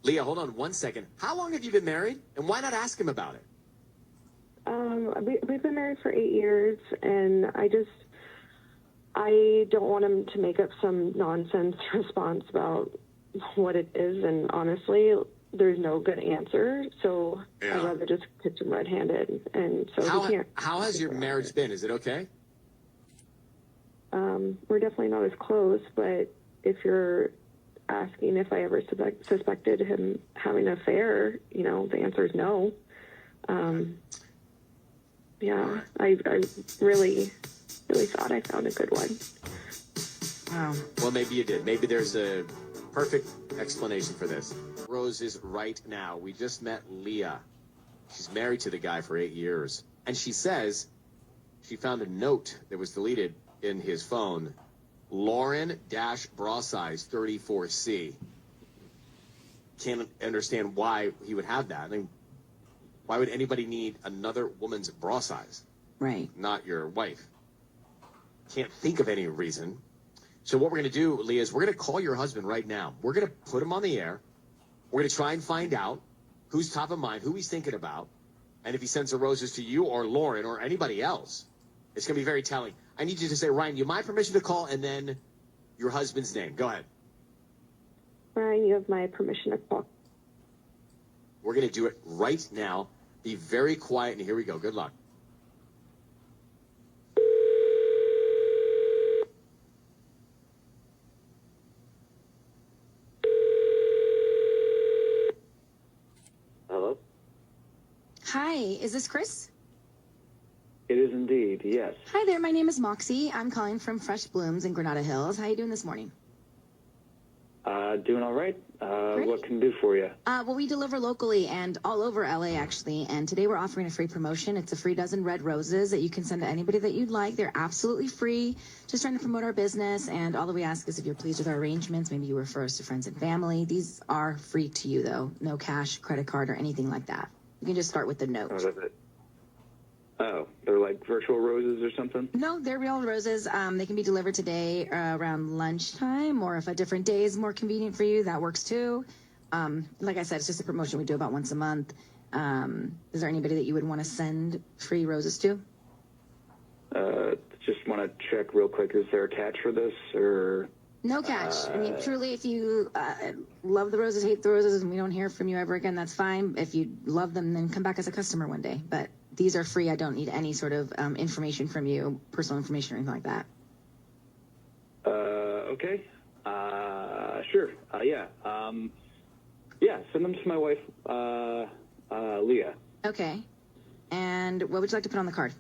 Leah, hold on 1 second. How long have you been married? And why not ask him about it? We've been married for 8 years, and I don't want him to make up some nonsense response about what it is, and honestly, there's no good answer, so I'd rather just picked him red-handed, and so he can't. How has your marriage been? Is it okay? We're definitely not as close, but if you're asking if I ever suspected him having an affair, the answer is no. Yeah, I really, really thought I found a good one. Wow. Well, maybe you did. Maybe there's a perfect explanation for this. Roses right now. We just met Leah. She's married to the guy for 8 years. And she says she found a note that was deleted in his phone. Lauren-bra size 34C. Can't understand why he would have that. I mean, why would anybody need another woman's bra size? Right. Not your wife. Can't think of any reason. So what we're going to do, Leah, is we're going to call your husband right now. We're going to put him on the air. We're going to try and find out who's top of mind, who he's thinking about, and if he sends the roses to you or Lauren or anybody else. It's going to be very telling. I need you to say, Ryan, you my permission to call, and then your husband's name. Go ahead. Ryan, you have my permission to call. We're going to do it right now. Be very quiet, and here we go. Good luck. Hello? Hi, is this Chris? It is indeed, yes. Hi there, my name is Moxie. I'm calling from Fresh Blooms in Granada Hills. How you doing this morning? Doing all right. Great. What can I do for you? Well, we deliver locally and all over LA, actually. And today we're offering a free promotion. It's a free dozen red roses that you can send to anybody that you'd like. They're absolutely free. Just trying to promote our business. And all that we ask is if you're pleased with our arrangements, maybe you refer us to friends and family. These are free to you, though. No cash, credit card, or anything like that. You can just start with the note. Oh, that's it. Oh, they're like virtual roses or something? No, they're real roses. They can be delivered today around lunchtime, or if a different day is more convenient for you, that works too. Like I said, it's just a promotion we do about once a month. Is there anybody that you would want to send free roses to? Just want to check real quick. Is there a catch for this, or? No catch. I mean, truly, if you love the roses, hate the roses, and we don't hear from you ever again, that's fine. If you love them, then come back as a customer one day. But these are free. I don't need any sort of information from you, personal information or anything like that. Okay. Sure. Yeah. Yeah, send them to my wife, Leah. Okay. And what would you like to put on the card?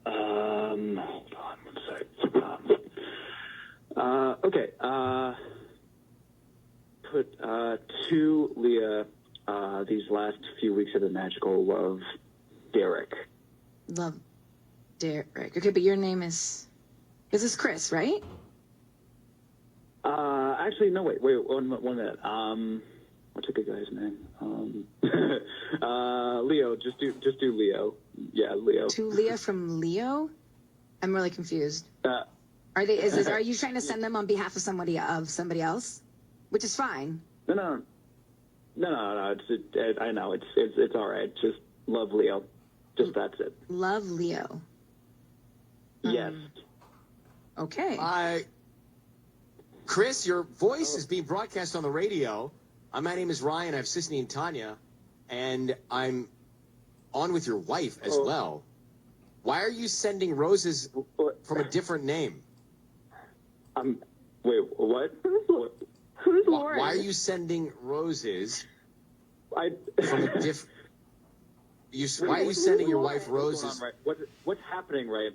Hold on one sec. Okay. Put to Leah, these last few weeks have been magical. Love, Derek. Love, Derek. Okay, but your name is this Chris, right? Actually, no, wait, one minute. What's a good guy's name? Leo, just do Leo. Yeah, Leo. To Leah from Leo? I'm really confused. Are you trying to send them on behalf of somebody else? Which is fine. No. I know it's all right. Just love Leo. Just that's it. Love Leo. Yes. Okay. Chris, your voice is being broadcast on the radio. My name is Ryan. I have Sisney and Tanya, and I'm on with your wife as well. Why are you sending roses from a different name? Wait, what? Who's Lauren? Why are you sending roses from a different? Why are you sending your wife roses? What's happening, right?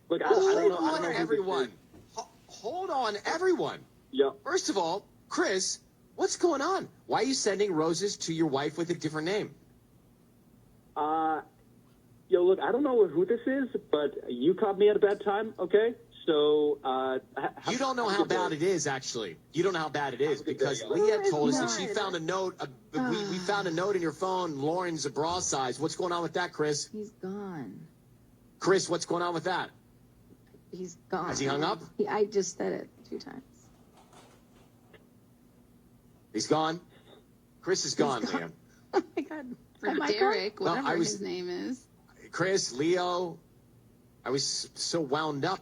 Look, Hold on, everyone. Hold on, everyone. Yeah. First of all, Chris, what's going on? Why are you sending roses to your wife with a different name? Yo, look, I don't know who this is, but you caught me at a bad time, okay? So, you don't know how bad it is, actually. You don't know how bad it is because Leah told us that she found a note. We found a note in your phone, Lauren's bra size. What's going on with that, Chris? He's gone. Chris, what's going on with that? He's gone. Has he hung up? I just said it 2 times. He's gone? Chris is gone, Leah. Oh, my God. For Derek, whatever his name is. Chris, Leo, I was so wound up.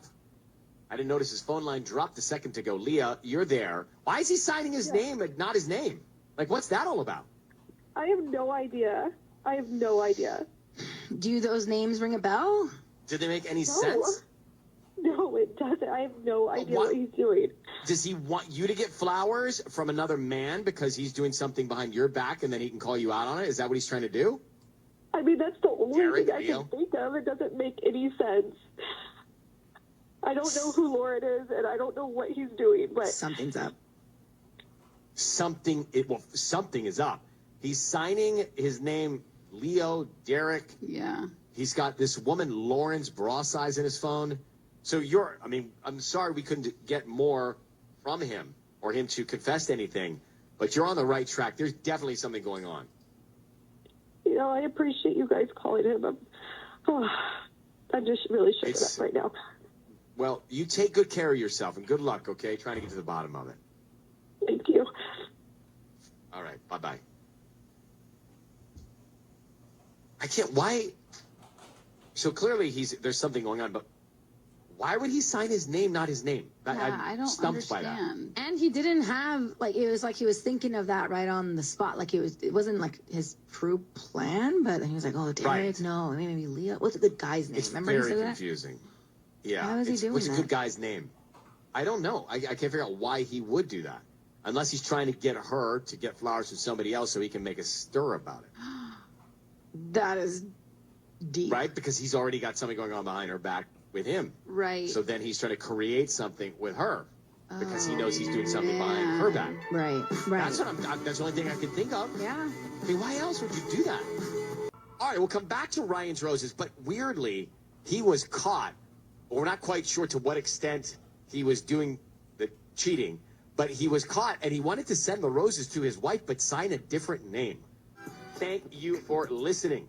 I didn't notice his phone line dropped a second ago. Leah, you're there. Why is he signing his name and not his name? Like, what's that all about? I have no idea. I have no idea. Do those names ring a bell? Did they make any sense? No, it doesn't. I have no idea what he's doing. Does he want you to get flowers from another man because he's doing something behind your back and then he can call you out on it? Is that what he's trying to do? I mean, that's the only Derek, thing I can think of. It doesn't make any sense. I don't know who Lauren is, and I don't know what he's doing, but something's up. Something is up. He's signing his name, Leo, Derek. Yeah. He's got this woman, Lauren's bra size in his phone. So I'm sorry we couldn't get more from him or him to confess to anything, but you're on the right track. There's definitely something going on. You know, I appreciate you guys calling him. I'm just really shook up right now. Well, you take good care of yourself and good luck, okay? Trying to get to the bottom of it. Thank you. All right. Bye-bye. Why? So clearly there's something going on, but why would he sign his name, not his name? I don't stumped understand. And he didn't have, it was like he was thinking of that right on the spot. Like it wasn't like his true plan, but he was like, oh, Derek, Right. no, maybe Leo. What's a good guy's name? It's Remember he very said that? confusing. Yeah. How is he doing What's a that? good guy's name? I don't know. I can't figure out why he would do that. Unless he's trying to get her to get flowers from somebody else so he can make a stir about it. That is deep. Right? Because he's already got something going on behind her back with him. Right. So then he's trying to create something with her because he knows he's doing something behind her back. Right. That's that's the only thing I can think of. Yeah. I mean, why else would you do that? All right, we'll come back to Ryan's roses, but weirdly, he was caught. We're not quite sure to what extent he was doing the cheating, but he was caught, and he wanted to send the roses to his wife, but sign a different name. Thank you for listening.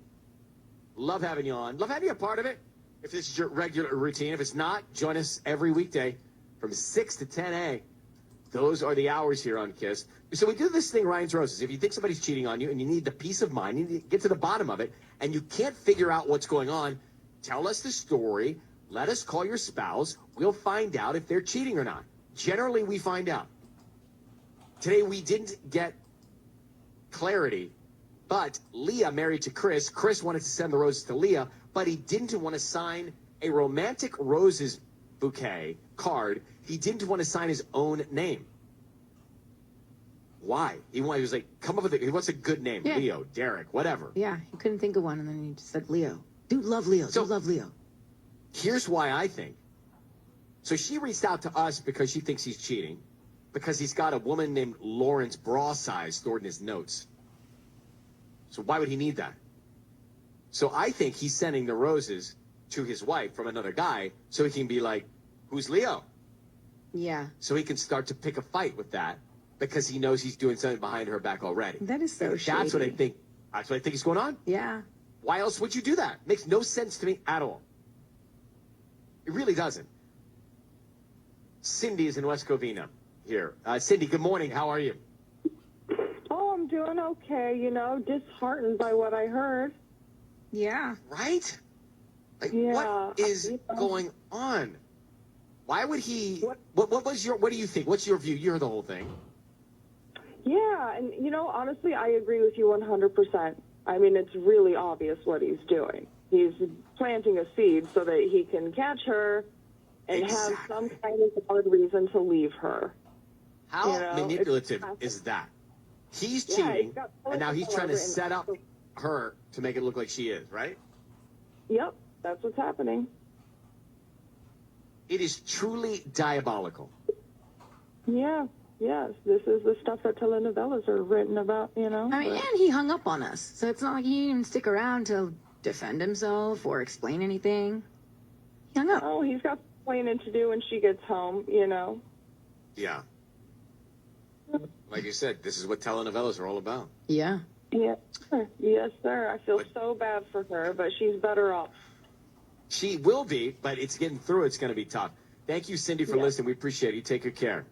Love having you on. Love having you a part of it. If this is your regular routine. If it's not, join us every weekday from 6 to 10 a. Those are the hours here on KISS. So we do this thing, Ryan's Roses. If you think somebody's cheating on you and you need the peace of mind, you need to get to the bottom of it, and you can't figure out what's going on, tell us the story. Let us call your spouse. We'll find out if they're cheating or not. Generally, we find out. Today, we didn't get clarity, but Leah married to Chris. Chris wanted to send the roses to Leah, but he didn't want to sign a romantic roses bouquet card. He didn't want to sign his own name. Why? He was like, come up with what's a good name? Yeah. Leo, Derek, whatever. Yeah, he couldn't think of one, and then he just said Leo. Dude, love Leo. So- Dude, love Leo. Here's why I think. So she reached out to us because she thinks he's cheating, because he's got a woman named Lauren's bra size stored in his notes. So why would he need that? So I think he's sending the roses to his wife from another guy so he can be like, who's Leo? Yeah. So he can start to pick a fight with that because he knows he's doing something behind her back already. That is so shady. That's what I think. That's what I think is going on. Yeah. Why else would you do that? Makes no sense to me at all. It really doesn't. Cindy is in West Covina here. Cindy, good morning. How are you? Oh, I'm doing okay, disheartened by what I heard. Yeah. Right? Like, Yeah. what is going on? Why would he? What do you think? What's your view? You heard the whole thing. Yeah, and honestly, I agree with you 100%. I mean, it's really obvious what he's doing. He's planting a seed so that he can catch her and have some kind of valid reason to leave her. How manipulative is that? He's cheating, and now he's trying to set up her to make it look like she is, right? Yep, that's what's happening. It is truly diabolical. Yeah, yes, this is the stuff that telenovelas are written about, I mean, and he hung up on us. So it's not like he didn't even stick around to defend himself or explain anything. He hung up. Oh, he's got explaining to do when she gets home, Yeah. Like you said, this is what telenovelas are all about. Yeah. Yeah. Yes, sir. I feel so bad for her, but she's better off. She will be, but it's getting through. It's going to be tough. Thank you, Cindy, for listening. We appreciate it. You take good care.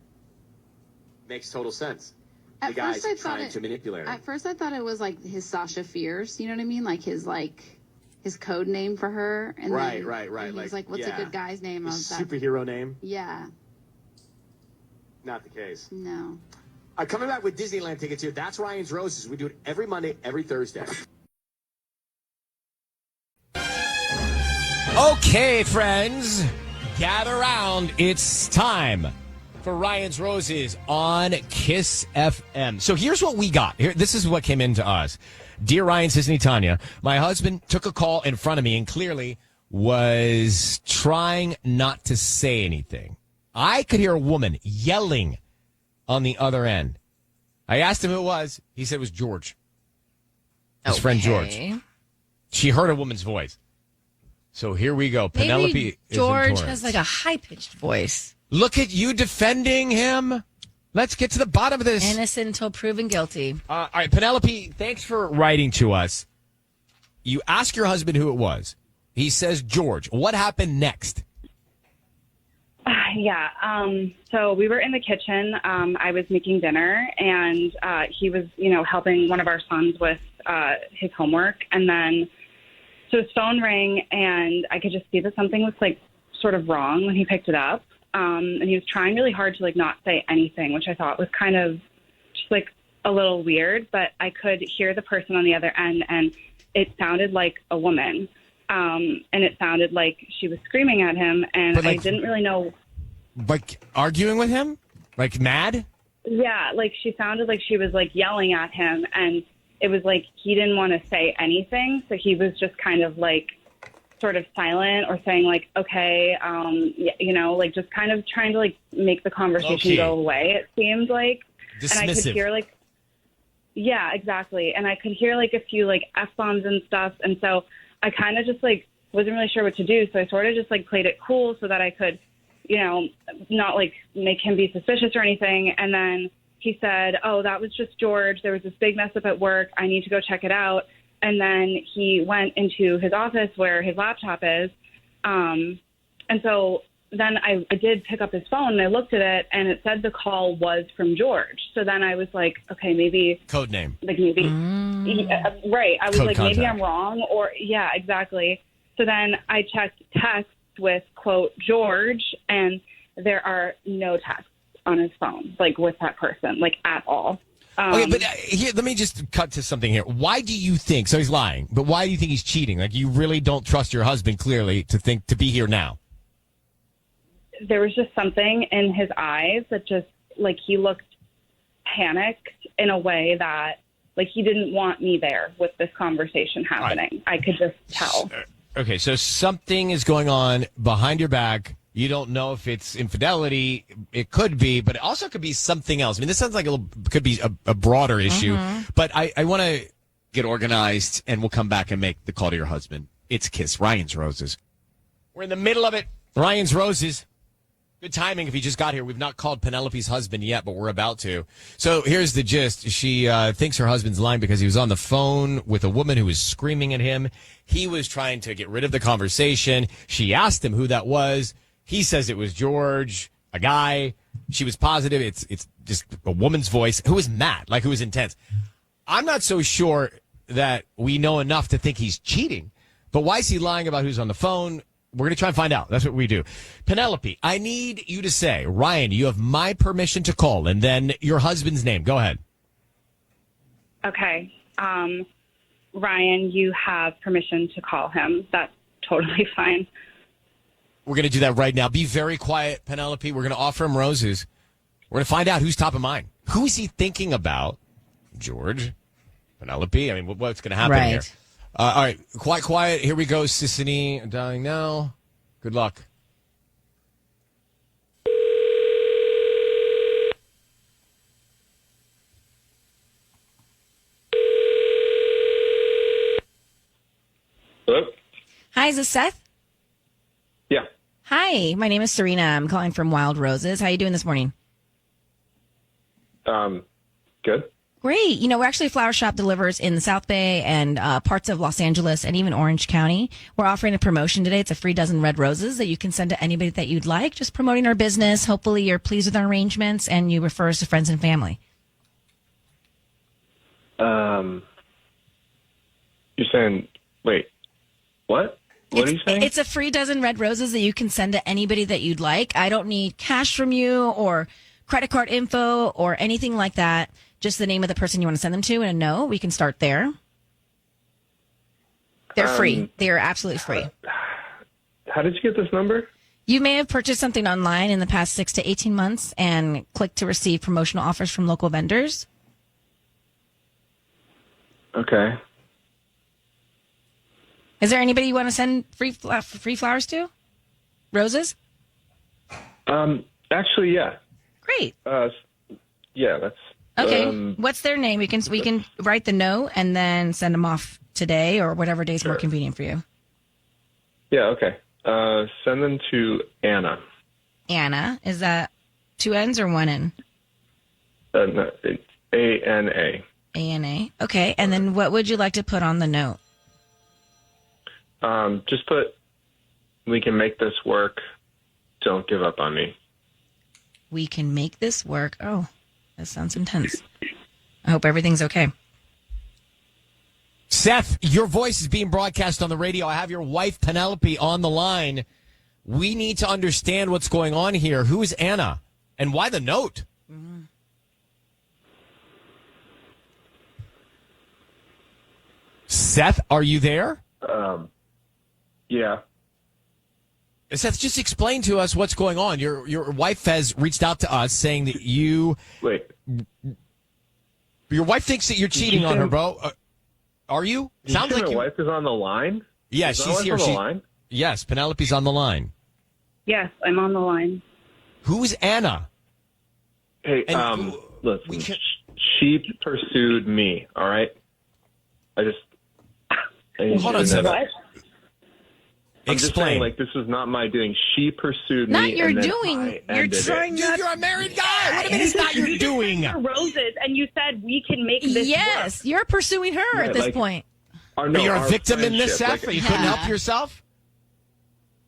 Makes total sense. At The guy's first I thought trying to manipulate her. At first I thought it was like his Sasha Fierce, you know what I mean? Like his code name for her. And Right. And he was like, what's a good guy's name? I His was like, superhero name? yeah. Not the case. No. Coming back with Disneyland tickets here. That's Ryan's Roses. We do it every Monday, every Thursday. Okay, friends, gather around. It's time for Ryan's Roses on Kiss FM. So here's what we got. This is what came into us. Dear Ryan, Sissany, Tanya, my husband took a call in front of me and clearly was trying not to say anything. I could hear a woman yelling on the other end. I asked him who it was. He said it was George. His friend George. She heard a woman's voice. So here we go. Maybe Penelope George has like a high-pitched voice. Look at you defending him. Let's get to the bottom of this. Innocent until proven guilty. All right, Penelope, thanks for writing to us. You ask your husband who it was. He says George. What happened next? Yeah. So we were in the kitchen. I was making dinner, and he was, helping one of our sons with his homework. And then, so his phone rang, and I could just see that something was sort of wrong when he picked it up. And he was trying really hard to not say anything, which I thought was kind of just a little weird. But I could hear the person on the other end, and it sounded like a woman. And it sounded like she was screaming at him, and I didn't really know. Arguing with him? Mad? Yeah, she sounded like she was yelling at him, and it was he didn't want to say anything, so he was just kind of sort of silent or saying okay, just kind of trying to make the conversation go away. It seemed like, dismissive. And I could hear yeah, exactly, and I could hear a few F-bombs and stuff, and so I kind of just wasn't really sure what to do, so I sort of just played it cool so that I could, not make him be suspicious or anything. And then he said, "Oh, that was just George. There was this big mess up at work. I need to go check it out." And then he went into his office where his laptop is. And so then I did pick up his phone and I looked at it and it said the call was from George. So then I was like, okay, maybe code name. Maybe. Yeah, right. I was Code maybe contact. I'm wrong or yeah, exactly. So then I checked text with quote George and there are no texts on his phone, with that person, at all. Okay, but here, let me just cut to something here. Why do you think, so he's lying, but why do you think he's cheating? You really don't trust your husband clearly to be here now. There was just something in his eyes that just, he looked panicked in a way that, he didn't want me there with this conversation happening. Right. I could just tell. Okay, so something is going on behind your back. You don't know if it's infidelity. It could be, but it also could be something else. I mean, this sounds like could be a broader issue, but I want to get organized and we'll come back and make the call to your husband. It's Kiss, Ryan's Roses. We're in the middle of it. Ryan's Roses. Good timing if he just got here. We've not called Penelope's husband yet, but we're about to. So here's the gist. She thinks her husband's lying because he was on the phone with a woman who was screaming at him. He was trying to get rid of the conversation. She asked him who that was. He says it was George, a guy. She was positive. It's just a woman's voice who was mad, who was intense. I'm not so sure that we know enough to think he's cheating. But why is he lying about who's on the phone? We're going to try and find out. That's what we do. Penelope, I need you to say, Ryan, you have my permission to call, and then your husband's name. Go ahead. Okay. Ryan, you have permission to call him. That's totally fine. We're going to do that right now. Be very quiet, Penelope. We're going to offer him roses. We're going to find out who's top of mind. Who is he thinking about? George? Penelope? I mean, what's going to happen here? All right. Quiet. Here we go. Sissany dialing now. Good luck. Hello? Hi, is this Seth? Yeah. Hi, my name is Serena. I'm calling from Wild Roses. How you doing this morning? Good. Great. We're actually a flower shop delivers in the South Bay and parts of Los Angeles and even Orange County. We're offering a promotion today. It's a free dozen red roses that you can send to anybody that you'd like. Just promoting our business. Hopefully you're pleased with our arrangements and you refer us to friends and family. You're saying, wait, what? What are you saying? It's a free dozen red roses that you can send to anybody that you'd like. I don't need cash from you or credit card info or anything like that, just the name of the person you want to send them to and a no, we can start there. They're free. They are absolutely free. How did you get this number? You may have purchased something online in the past 6 to 18 months and clicked to receive promotional offers from local vendors. Okay. Is there anybody you want to send free flowers to? Roses? Actually, yeah. Great. Yeah, that's okay. What's their name? We can write the note and then send them off today or whatever day is more convenient for you. Yeah, okay. Send them to Anna. Anna, is that 2 N's or 1 N? No, it's ANA. ANA. Okay, and then what would you like to put on the note? Just put, we can make this work. Don't give up on me. We can make this work. Oh, that sounds intense. I hope everything's okay. Seth, your voice is being broadcast on the radio. I have your wife, Penelope, on the line. We need to understand what's going on here. Who is Anna? And why the note? Mm-hmm. Seth, are you there? Yeah. Seth, just explain to us what's going on. Your wife has reached out to us saying that you... Wait. Your wife thinks that you're cheating on her, bro. Are you? Sounds like your wife is on the line? Yeah, she's here. On the line? Yes, Penelope's on the line. Yes, I'm on the line. Who's Anna? Hey, listen, she pursued me, all right? Hold on, Seth. What? I'm Explain. just saying, like, this was not my doing. She pursued me. Not your and then doing. I You're ended trying it. not. Dude, you're a married guy. What do you mean it's not your doing? Roses, and you said we can make this Yes, work. you're pursuing her at this point. You're a victim in this, Seth? Like, You couldn't help yourself?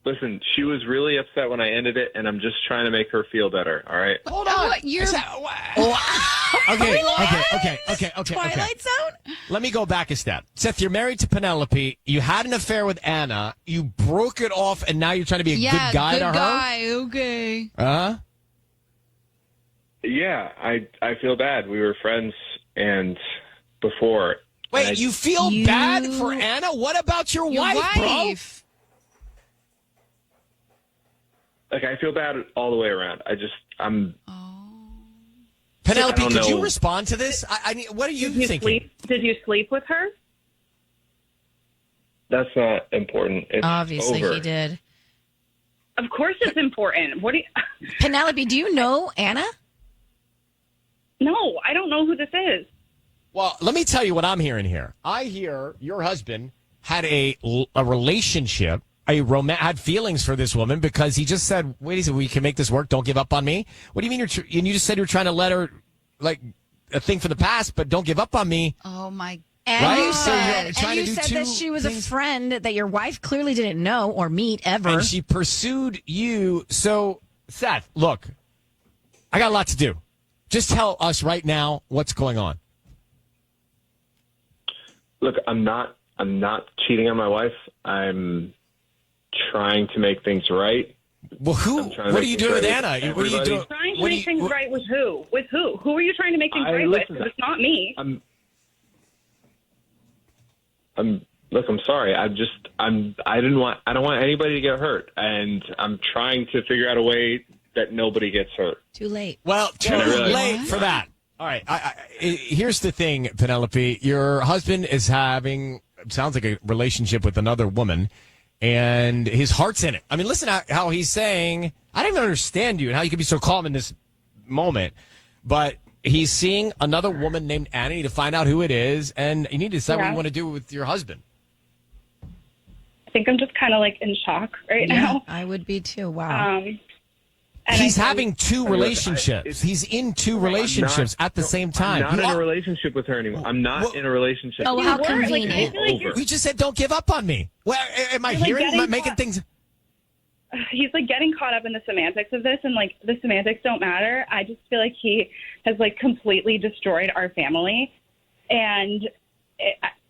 Listen, she was really upset when I ended it, and I'm just trying to make her feel better, all right? Hold on. Okay. Twilight Zone? Let me go back a step. Seth, you're married to Penelope. You had an affair with Anna. You broke it off, and now you're trying to be a good guy to her? Okay. Huh? Yeah, I feel bad. We were friends and before. Wait, you feel bad for Anna? What about your wife, bro? Like, I feel bad all the way around. Penelope, could you know. respond to this? What are you thinking? Did you sleep with her? That's not important. It's Obviously, over. he did. Of course it's important. What do you... Penelope, do you know Anna? No, I don't know who this is. Well, let me tell you what I'm hearing here. I hear your husband had a relationship, had feelings for this woman because he just said, wait a second, we can make this work. Don't give up on me. What do you mean? And you just said you were trying to let her, like, a thing for the past, but don't give up on me. Oh, my And Right? you So said, you're trying and to you do said that two she was a things. friend that your wife clearly didn't know or meet ever. And she pursued you. So, Seth, look, I got a lot to do. Just tell us right now what's going on. Look, I'm not cheating on my wife. I'm trying to make things right. Well, what are you doing with Anna? What are you doing? Trying to make things right with who? With who? Who are you trying to make things right with? 'Cause it's not me. Look, I'm sorry. I don't want anybody to get hurt, and I'm trying to figure out a way that nobody gets hurt. Too late. Well, too late for that. All right. Here's the thing, Penelope. Your husband is having, sounds like a relationship with another woman, and his heart's in it. I mean, listen how he's saying, I don't even understand you and how you can be so calm in this moment, but he's seeing another woman named Anna. You need to find out who it is, and you need to decide what you want to do with your husband. I think I'm just kind of like in shock right now. I would be too. Wow. He's having two relationships. He's in two relationships at the same time. I'm not in a relationship with her anymore. I'm not in a relationship. Oh, how convenient. You just said don't give up on me. Well, am I hearing? Am I making things... He's like getting caught up in the semantics of this, and like the semantics don't matter. I just feel like he has like completely destroyed our family, and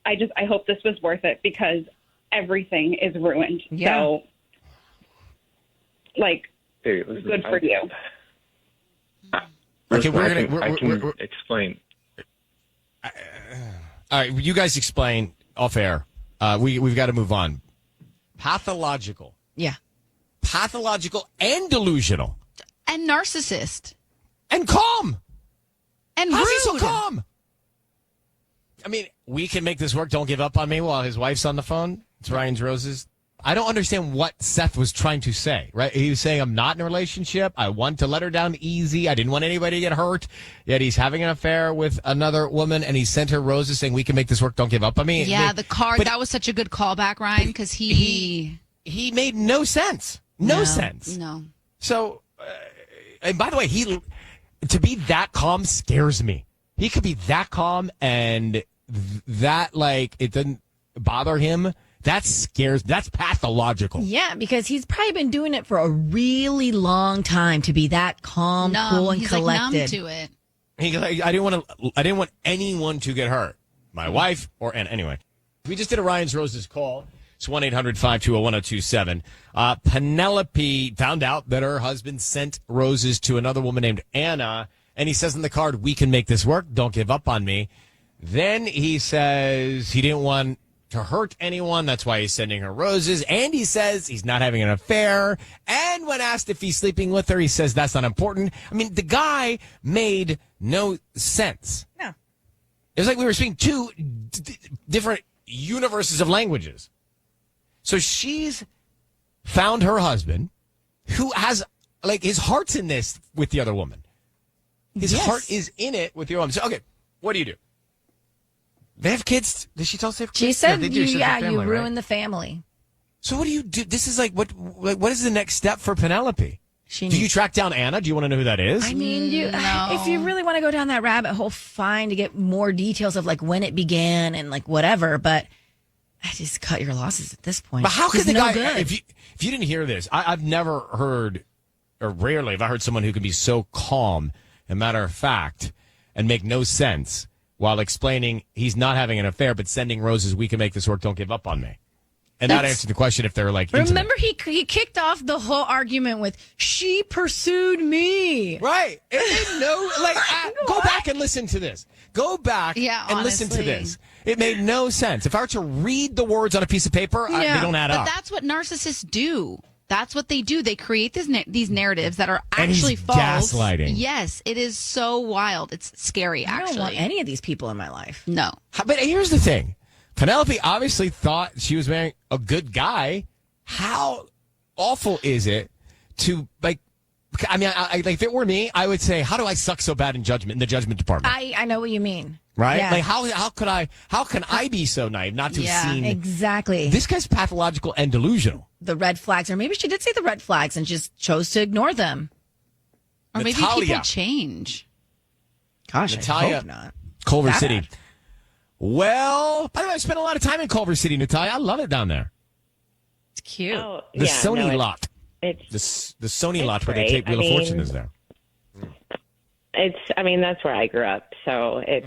I hope this was worth it because everything is ruined. Yeah. So, like, hey, listen, good for you. Okay, I can explain. All right, you guys explain off air. We've got to move on. Pathological. Yeah. Pathological and delusional. And narcissist. And calm. And How's rude. he so calm? I mean, we can make this work. Don't give up on me while his wife's on the phone. It's Ryan's Roses. I don't understand what Seth was trying to say, right? He was saying, I'm not in a relationship. I want to let her down easy. I didn't want anybody to get hurt. Yet he's having an affair with another woman, and he sent her roses saying, we can make this work. Don't give up on me. Yeah, the card. That was such a good callback, Ryan, because he made no sense. No sense. No. So, and by the way, to be that calm scares me. He could be that calm and that, like, it doesn't bother him. That scares. That's pathological. Yeah, because he's probably been doing it for a really long time to be that calm, cool, and he's collected. Like numb to it. I didn't want anyone to get hurt. My wife anyway. We just did a Ryan's Roses call. It's 1-800-520-1027. Penelope found out that her husband sent roses to another woman named Anna, and he says on the card, we can make this work. Don't give up on me. Then he says he didn't want to hurt anyone. That's why he's sending her roses. And he says he's not having an affair. And when asked if he's sleeping with her, he says that's not important. I mean, the guy made no sense. No. It was like we were speaking two different universes of languages. So she's found her husband who has, like, his heart's in this with the other woman. His heart is in it with the other woman. So, okay, what do you do? They have kids. Did she tell us they have kids? She said, they do. She said you family, ruined right? the family. So what do you do? This is like, what is the next step for Penelope? Do you track down Anna? Do you want to know who that is? I mean, if you really want to go down that rabbit hole, fine, to get more details of, like, when it began and, like, whatever, but I just cut your losses at this point. But how could the guy, good. if you didn't hear this, I've never heard, or rarely have I heard someone who can be so calm and matter of fact and make no sense while explaining he's not having an affair, but sending roses, we can make this work, don't give up on me. And not answer the question if they're, like, Remember, he kicked off the whole argument with, she pursued me. Right. It made no, like, go back and listen to this. Go back and listen to this. It made no sense. If I were to read the words on a piece of paper, they don't add up. But that's what narcissists do. That's what they do. They create these narratives that are And actually he's false. gaslighting. Yes, it is so wild. It's scary, I actually. don't want any of these people in my life. No. But here's the thing. Penelope obviously thought she was marrying a good guy. How awful is it to, like, I mean, like, if it were me, I would say, how do I suck so bad in the judgment department? I know what you mean. Right? Yeah. Like, how can I be so naive not to have seen? Exactly. This guy's pathological and delusional. The red flags, or maybe she did say the red flags and just chose to ignore them. Or maybe people change. Gosh, Natalia, I hope not. Culver That City. bad. Well, by the way, I spent a lot of time in Culver City, Natalia. I love it down there. It's cute. Oh, The Sony lot. It's the Sony lot where they great. tape Wheel of Fortune is there. That's where I grew up. So it's,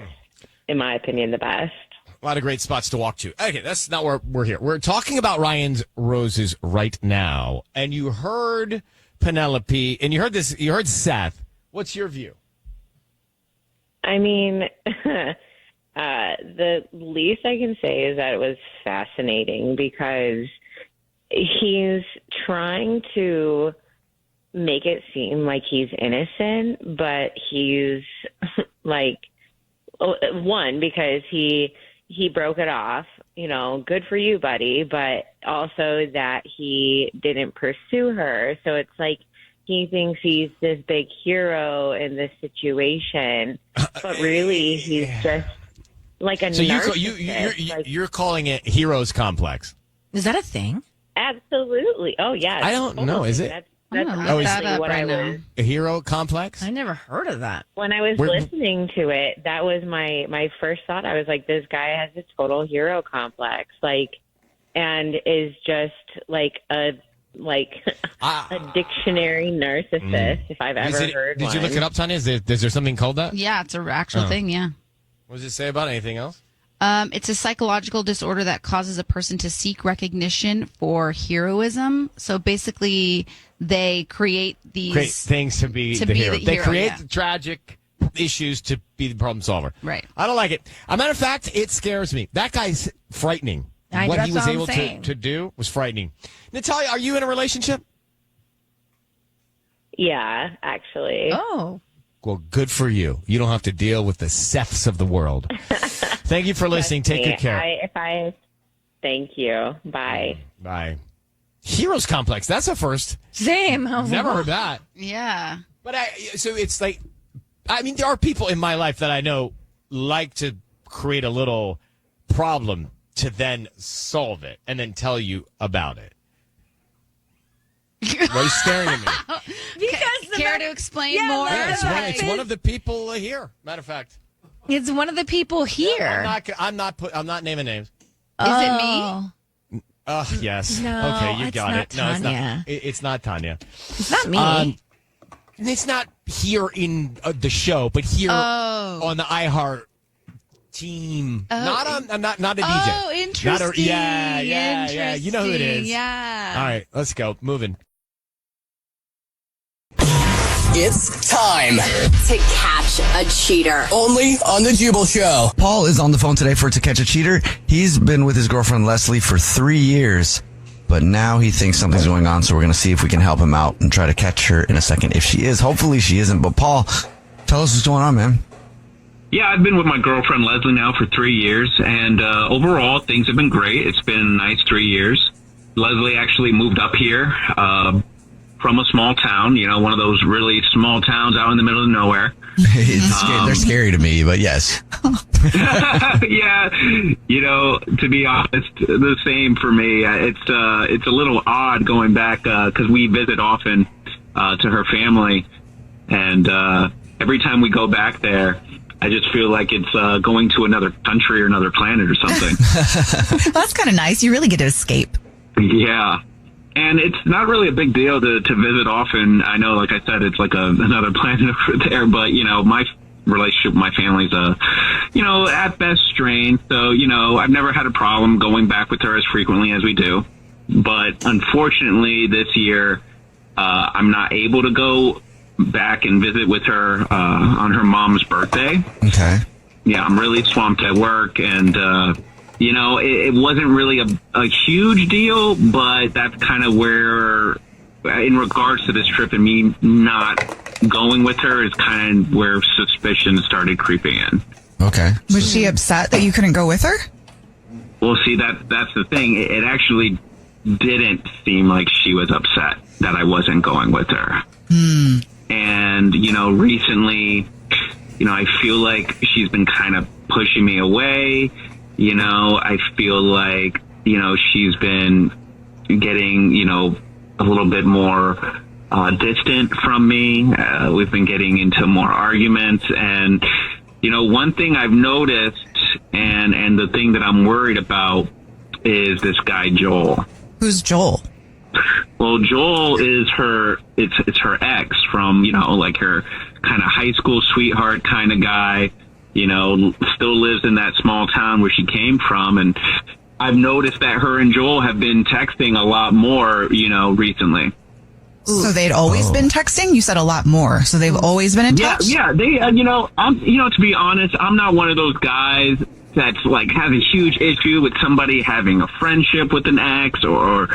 in my opinion, the best. A lot of great spots to walk to. Okay, that's not where we're here. We're talking about Ryan's Roses right now. And you heard Penelope, and you heard Seth. What's your view? I mean, the least I can say is that it was fascinating because he's trying to make it seem like he's innocent, but he's like, one, because he broke it off, good for you, buddy, but also that he didn't pursue her. So it's like he thinks he's this big hero in this situation, but really he's just like a narcissist. You're calling it hero's complex. Is that a thing? Absolutely. Oh, yeah. I don't know. Is it? That's honestly what I was. A hero complex? I never heard of that. When I was listening to it, that was my first thought. I was like, this guy has a total hero complex, and is just like a dictionary narcissist, if I've ever heard one. Did you look it up, Tanya? Is there something called that? Yeah, it's an actual thing, yeah. What does it say about it? Anything else? It's a psychological disorder that causes a person to seek recognition for heroism. So basically, they create these Great things to be the hero. They create yeah. tragic issues to be the problem solver. Right. I don't like it. As a matter of fact, it scares me. That guy's frightening. What he was able to do was frightening. Natalia, are you in a relationship? Yeah, actually. Oh. Well, good for you. You don't have to deal with the Seths of the world. Thank you for listening. Take good care. Thank you. Bye. Bye. Heroes complex. That's a first. Same. Never heard that. Yeah. But so it's like, I mean, there are people in my life that I know like to create a little problem to then solve it and then tell you about it. Why are you staring at me? Because care to explain more? Yeah, it's one of the people here. Matter of fact, it's one of the people here. Yeah, I'm not naming names. Is it me? Yes. No, okay, you it's got not it. No, Tanya. it's not Tanya. It's not me. It's not here in the show, but here on the iHeart team. Not on. I'm not a DJ. Oh, interesting. Yeah. You know who it is. Yeah. All right, let's go. Moving. It's time to catch a cheater. Only on The Jubal Show. Paul is on the phone today for To Catch a Cheater. He's been with his girlfriend Leslie for 3 years, but now he thinks something's going on, so we're going to see if we can help him out and try to catch her in a second. If she is, hopefully she isn't. But Paul, tell us what's going on, man. Yeah, I've been with my girlfriend Leslie now for 3 years, and overall things have been great. It's been a nice 3 years. Leslie actually moved up here from a small town, one of those really small towns out in the middle of nowhere. They're scary to me, but yes. Yeah, to be honest, the same for me. It's a little odd going back because we visit often to her family, and every time we go back there, I just feel like it's going to another country or another planet or something. Well, that's kind of nice. You really get to escape. Yeah. And it's not really a big deal to visit often. I know, like I said, it's like another planet over there, but, my relationship with my family's, at best strained. So, I've never had a problem going back with her as frequently as we do. But unfortunately, this year, I'm not able to go back and visit with her on her mom's birthday. Okay. Yeah, I'm really swamped at work, and it wasn't really a huge deal, but that's kind of where, in regards to this trip and me not going with her, is kind of where suspicion started creeping in. Okay. Was she upset that you couldn't go with her? Well, see, that's the thing. It actually didn't seem like she was upset that I wasn't going with her. And, recently, I feel like she's been kind of pushing me away. I feel like, she's been getting, a little bit more distant from me. We've been getting into more arguments. And, one thing I've noticed and the thing that I'm worried about is this guy, Joel. Who's Joel? Well, Joel is it's her ex from, like her kind of high school sweetheart kind of guy, still lives in that small town where she came from. And I've noticed that her and Joel have been texting a lot more, recently. So they'd always been texting? You said a lot more. So they've always been in touch? Yeah. They, to be honest, I'm not one of those guys that's like has a huge issue with somebody having a friendship with an ex or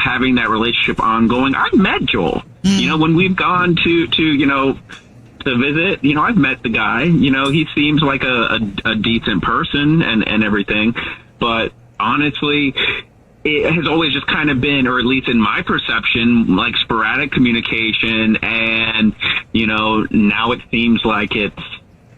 having that relationship ongoing. I've met Joel, when we've gone to visit, I've met the guy, he seems like a decent person and everything. But honestly, it has always just kind of been, or at least in my perception, like sporadic communication. And, now it seems like it's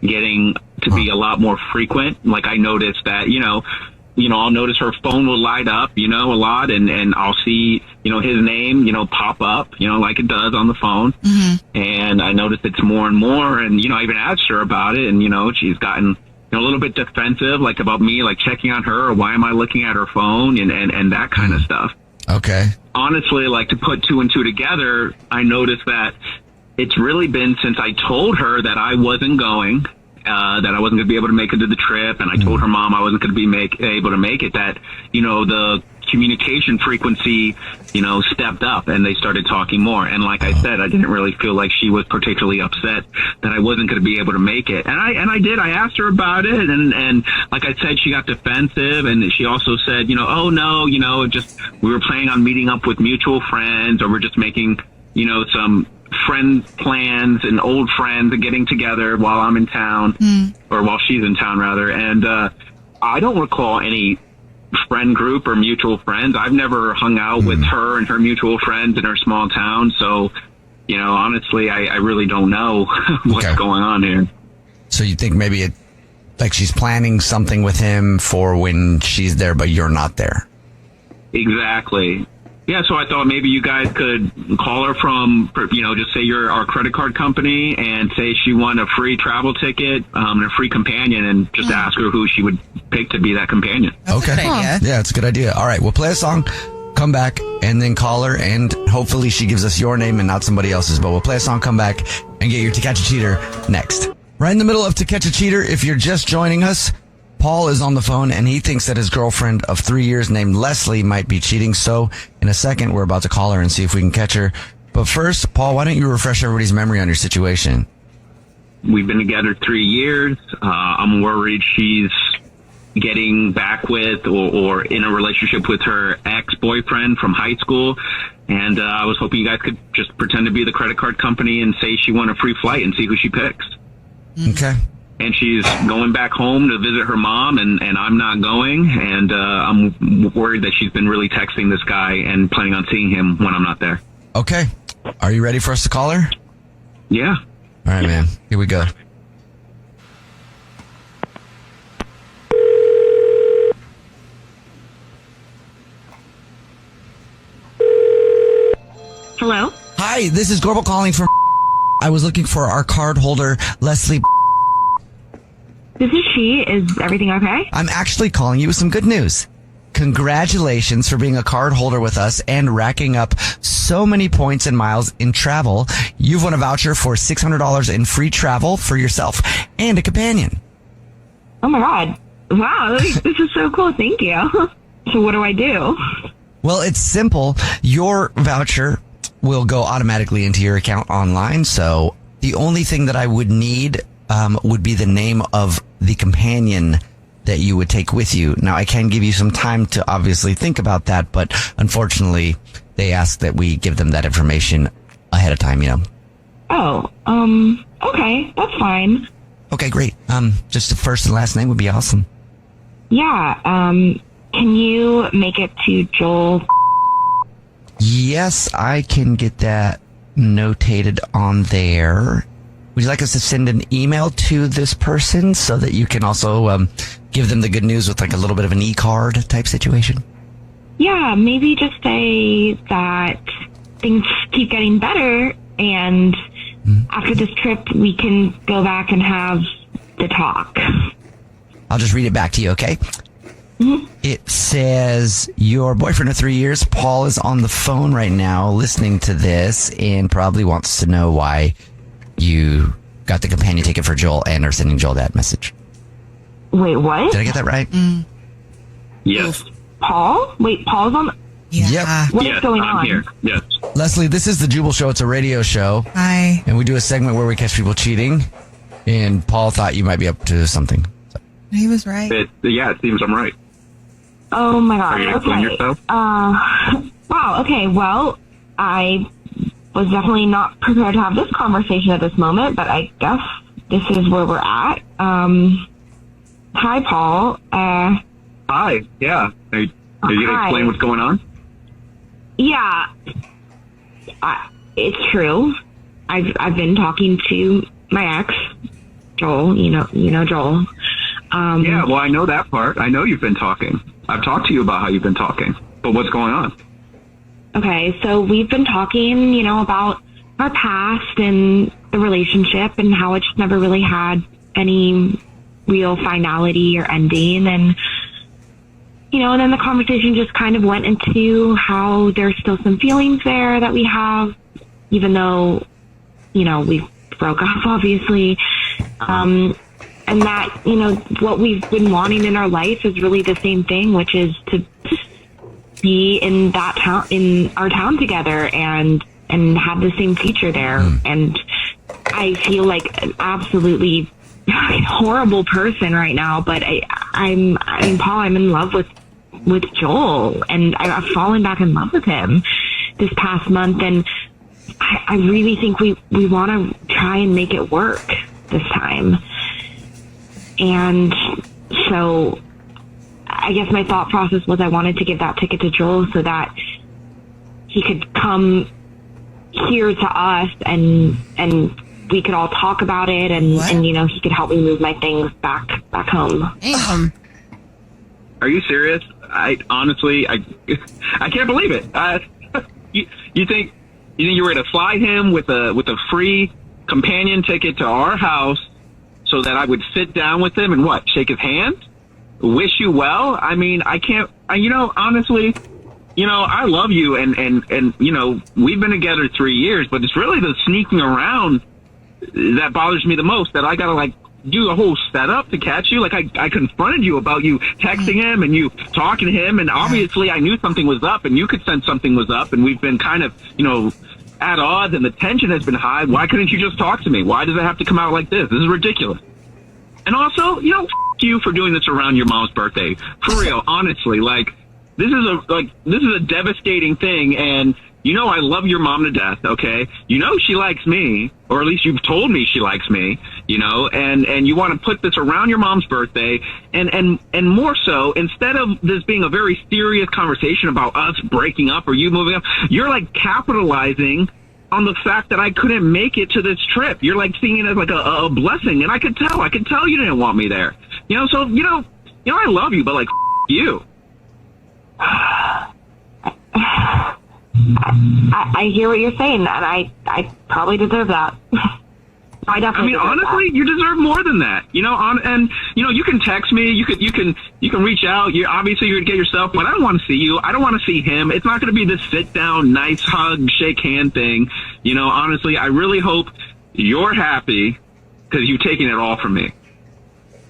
getting to be a lot more frequent. Like I noticed that, I'll notice her phone will light up, a lot, and I'll see, his name, pop up, like it does on the phone. Mm-hmm. And I noticed it's more and more. And, I even asked her about it, and, she's gotten a little bit defensive, like about me, like checking on her, or why am I looking at her phone and that kind of stuff. Okay. Honestly, like to put two and two together, I noticed that it's really been since I told her that I wasn't going, that I wasn't going to be able to make it to the trip, and I told her mom I wasn't going to be able to make it, that, the communication frequency, stepped up and they started talking more. And like I said, I didn't really feel like she was particularly upset that I wasn't going to be able to make it. And I asked her about it. And like I said, she got defensive, and she also said, oh no, just, we were planning on meeting up with mutual friends, or we're just making, some friend plans and old friends and getting together while I'm in town, or while she's in town rather. And, I don't recall any friend group or mutual friends. I've never hung out with her and her mutual friends in her small town. So, honestly, I really don't know what's going on here. So you think maybe she's planning something with him for when she's there, but you're not there? Exactly. Yeah, so I thought maybe you guys could call her from, just say you're our credit card company and say she won a free travel ticket and a free companion, and just ask her who she would pick to be that companion. Okay. Yeah, it's a good idea. All right, we'll play a song, come back, and then call her, and hopefully she gives us your name and not somebody else's. But we'll play a song, come back, and get your To Catch a Cheater next. Right in the middle of To Catch a Cheater, if you're just joining us, Paul is on the phone, and he thinks that his girlfriend of 3 years named Leslie might be cheating. So in a second, we're about to call her and see if we can catch her. But first, Paul, why don't you refresh everybody's memory on your situation? We've been together 3 years. I'm worried she's getting back with or in a relationship with her ex-boyfriend from high school. And I was hoping you guys could just pretend to be the credit card company and say she won a free flight and see who she picks. Okay. And she's going back home to visit her mom, and I'm not going. And I'm worried that she's been really texting this guy and planning on seeing him when I'm not there. Okay. Are you ready for us to call her? Yeah. All right, man. Here we go. Hello? Hi, this is Gorbel calling from... I was looking for our card holder, Leslie... This is she. Is everything okay? I'm actually calling you with some good news. Congratulations for being a card holder with us and racking up so many points and miles in travel. You've won a voucher for $600 in free travel for yourself and a companion. Oh my God. Wow. This is so cool. Thank you. So what do I do? Well, it's simple. Your voucher will go automatically into your account online. So the only thing that I would need would be the name of the companion that you would take with you. Now, I can give you some time to obviously think about that, but unfortunately, they ask that we give them that information ahead of time, Oh, okay. That's fine. Okay, great. Just the first and last name would be awesome. Yeah, can you make it to Joel? Yes, I can get that notated on there. Would you like us to send an email to this person so that you can also give them the good news with like a little bit of an e-card type situation? Yeah, maybe just say that things keep getting better, and after this trip, we can go back and have the talk. I'll just read it back to you, okay? Mm-hmm. It says, your boyfriend of 3 years, Paul, is on the phone right now listening to this and probably wants to know why you got the companion ticket for Joel and are sending Joel that message. Wait, what? Did I get that right? Yes. Paul? Wait, Paul's on? Yep. What is going on? I'm here. Yes. Leslie, this is the Jubal Show. It's a radio show. Hi. And we do a segment where we catch people cheating. And Paul thought you might be up to something. He was right. It seems I'm right. Oh my God. Are you explaining yourself? Wow. Okay. Well, I was definitely not prepared to have this conversation at this moment, but I guess this is where we're at. Hi, Paul. Hi. Yeah. Are you going to Hi. explain what's going on? Yeah. It's true. I've been talking to my ex, Joel. You know Joel. Yeah, well, I know that part. I know you've been talking. I've talked to you about how you've been talking. But what's going on? Okay, so we've been talking, about our past and the relationship and how it just never really had any real finality or ending. And, and then the conversation just kind of went into how there's still some feelings there that we have, even though, we broke up, obviously. that, what we've been wanting in our life is really the same thing, which is to be in that town, in our town together and have the same future there. And I feel like an absolutely horrible person right now, but Paul, I'm in love with Joel, and I've fallen back in love with him this past month, and I really think we want to try and make it work this time. And so I guess my thought process was I wanted to give that ticket to Joel so that he could come here to us and we could all talk about it, and he could help me move my things back home. Are you serious? I honestly can't believe it. You think you were to fly him with a free companion ticket to our house so that I would sit down with him and shake his hand, wish you well? I mean, I can't. Honestly, I love you, and we've been together 3 years, but it's really the sneaking around that bothers me the most. That I gotta do a whole setup to catch you. I confronted you about you texting him and you talking to him, and obviously I knew something was up, and you could sense something was up, and we've been kind of at odds, and the tension has been high. Why couldn't you just talk to me? Why does it have to come out like this? This is ridiculous. And also, f*** you for doing this around your mom's birthday. For real, honestly, this is a devastating thing, and I love your mom to death, okay? She likes me, or at least you've told me she likes me, and you want to put this around your mom's birthday, and more so, instead of this being a very serious conversation about us breaking up or you moving up, you're capitalizing on the fact that I couldn't make it to this trip. You're seeing it as a blessing, and I could tell you didn't want me there. So, I love you, but you. I hear what you're saying, and I probably deserve that. I definitely. Honestly, you deserve more than that. You can text me. You can reach out. Obviously you're gonna get yourself, but I don't want to see you. I don't want to see him. It's not going to be this sit down, nice hug, shake hand thing. Honestly, I really hope you're happy because you've taken it all from me.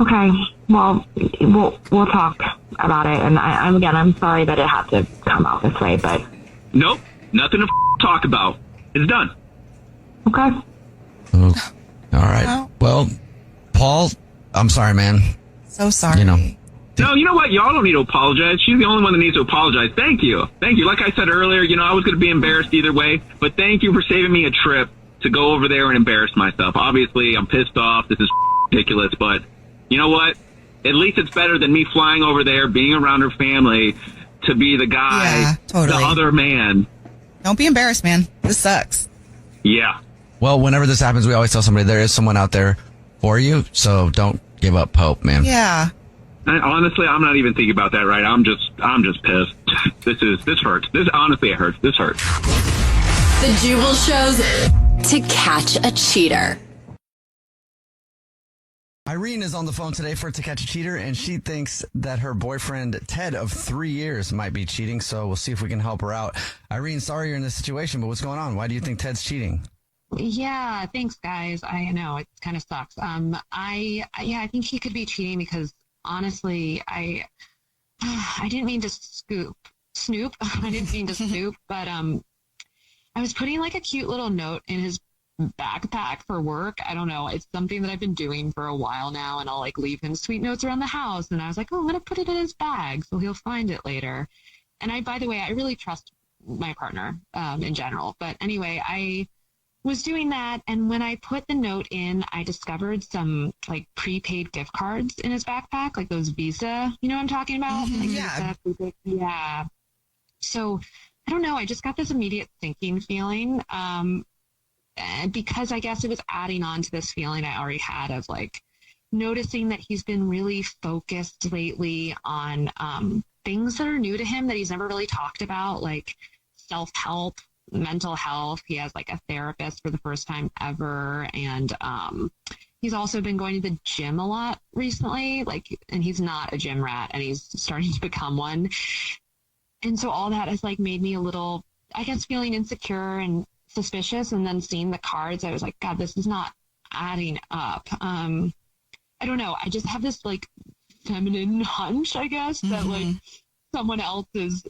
Okay. Well, we'll talk about it, and I'm sorry that it had to come out this way, but. Nope, nothing to talk about. It's done. Okay. All right. Well, Paul, I'm sorry, man. So sorry. No, you know what? Y'all don't need to apologize. She's the only one that needs to apologize. Thank you. Like I said earlier, I was going to be embarrassed either way, but thank you for saving me a trip to go over there and embarrass myself. Obviously, I'm pissed off. This is ridiculous, but you know what? At least it's better than me flying over there, being around her family, to be the guy, the other man. Don't be embarrassed, man. This sucks. Yeah. Well, whenever this happens, we always tell somebody there is someone out there for you, so don't give up hope, man. Yeah. Honestly, I'm not even thinking about that, right? I'm just pissed. This hurts. Honestly, it hurts. This hurts. The Jubal Show's To Catch a Cheater. Irene is on the phone today for To Catch a Cheater, and she thinks that her boyfriend, Ted, of 3 years, might be cheating, so we'll see if we can help her out. Irene, sorry you're in this situation, but what's going on? Why do you think Ted's cheating? Yeah, thanks, guys. I know it kind of sucks. I think he could be cheating because, honestly, I didn't mean to snoop. I didn't mean to snoop, but I was putting a cute little note in his backpack for work. I don't know. It's something that I've been doing for a while now, and I'll leave him sweet notes around the house. And I was like, oh, I'm going to put it in his bag so he'll find it later. And by the way, I really trust my partner in general. But anyway, I was doing that. And when I put the note in, I discovered some prepaid gift cards in his backpack, like those Visa, you know what I'm talking about? Yeah. Visa, yeah. So I don't know. I just got this immediate sinking feeling. Because I guess it was adding on to this feeling I already had of noticing that he's been really focused lately on things that are new to him that he's never really talked about, like self-help, mental health. He has a therapist for the first time ever. And he's also been going to the gym a lot recently, and he's not a gym rat, and he's starting to become one. And so all that has made me a little, I guess, feeling insecure and suspicious. And then seeing the cards, I was like, God, this is not adding up. I I don't know. I just have this like feminine hunch, I guess, that like someone else is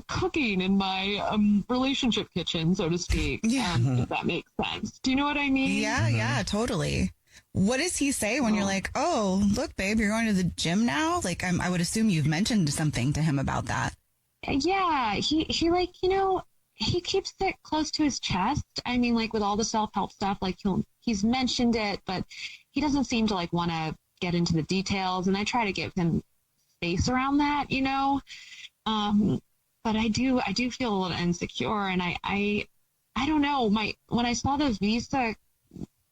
cooking in my relationship kitchen, so to speak. Yeah. If that makes sense. Do you know what I mean? Yeah, totally. What does he say when you're like, oh, look, babe, you're going to the gym now? Like, I would assume you've mentioned something to him about that. Yeah, he like, you know, he keeps it close to his chest. I mean, like with all the self-help stuff, like he's mentioned it, but he doesn't seem to like want to get into the details. And I try to give him space around that, you know. But I do feel a little insecure, and I don't know. When I saw the Visa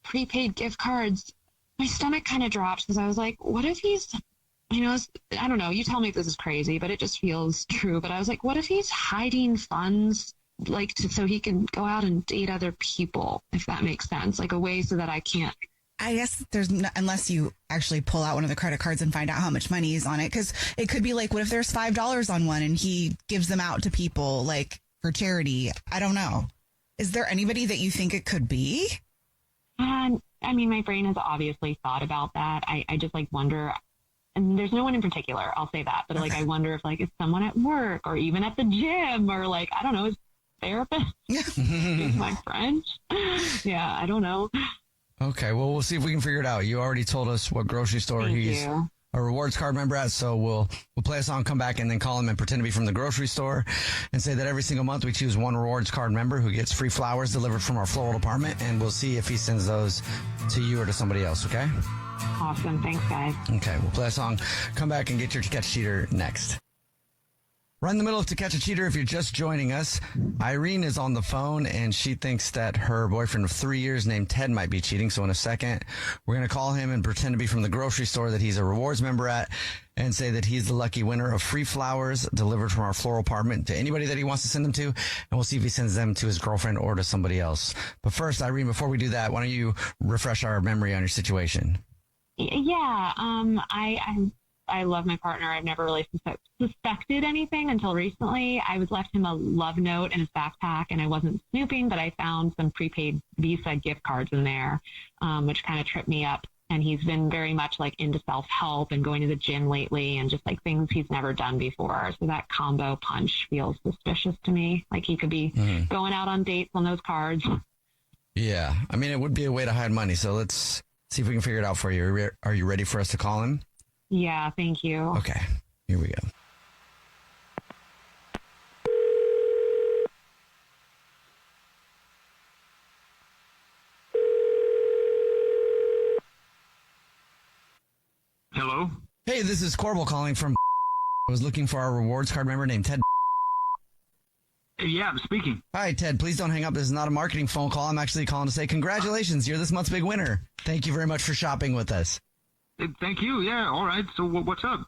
prepaid gift cards, my stomach kind of dropped because I was like, what if he's, you know, I don't know. You tell me if this is crazy, but it just feels true. But I was like, what if he's hiding funds, like so he can go out and date other people, if that makes sense, like a way so that I can't. I guess there's unless you actually pull out one of the credit cards and find out how much money is on it, because it could be like, what if there's $5 on one and he gives them out to people like for charity? I don't know. Is there anybody that you think it could be? I mean, my brain has obviously thought about that. I just like wonder, and there's no one in particular, I'll say that, but like I wonder if like it's someone at work or even at the gym or like, I don't know, his therapist. Is my French? Yeah, I don't know. Okay, well, we'll see if we can figure it out. You already told us what grocery store he's a rewards card member at, so we'll play a song, come back, and then call him and pretend to be from the grocery store and say that every single month we choose one rewards card member who gets free flowers delivered from our floral department, and we'll see if he sends those to you or to somebody else, okay? Awesome. Thanks, guys. Okay, we'll play a song, come back, and get your To Catch a Cheater next. Right in the middle of To Catch a Cheater, if you're just joining us, Irene is on the phone, and she thinks that her boyfriend of 3 years named Ted might be cheating. So in a second, we're going to call him and pretend to be from the grocery store that he's a rewards member at and say that he's the lucky winner of free flowers delivered from our floral apartment to anybody that he wants to send them to. And we'll see if he sends them to his girlfriend or to somebody else. But first, Irene, before we do that, why don't you refresh our memory on your situation? Yeah, I love my partner. I've never really suspected anything until recently. I was left him a love note in his backpack, and I wasn't snooping, but I found some prepaid Visa gift cards in there, which kind of tripped me up. And he's been very much like into self-help and going to the gym lately and just like things he's never done before. So that combo punch feels suspicious to me. Like he could be going out on dates on those cards. Yeah. I mean, it would be a way to hide money. So let's see if we can figure it out for you. Are you ready for us to call him? Yeah, thank you. Okay, here we go. Hello? Hey, this is Corbel calling from I was looking for our rewards card member named Ted. Yeah, I'm speaking. Hi, Ted. Please don't hang up. This is not a marketing phone call. I'm actually calling to say congratulations. You're this month's big winner. Thank you very much for shopping with us. Thank you. Yeah, all right. So what's up?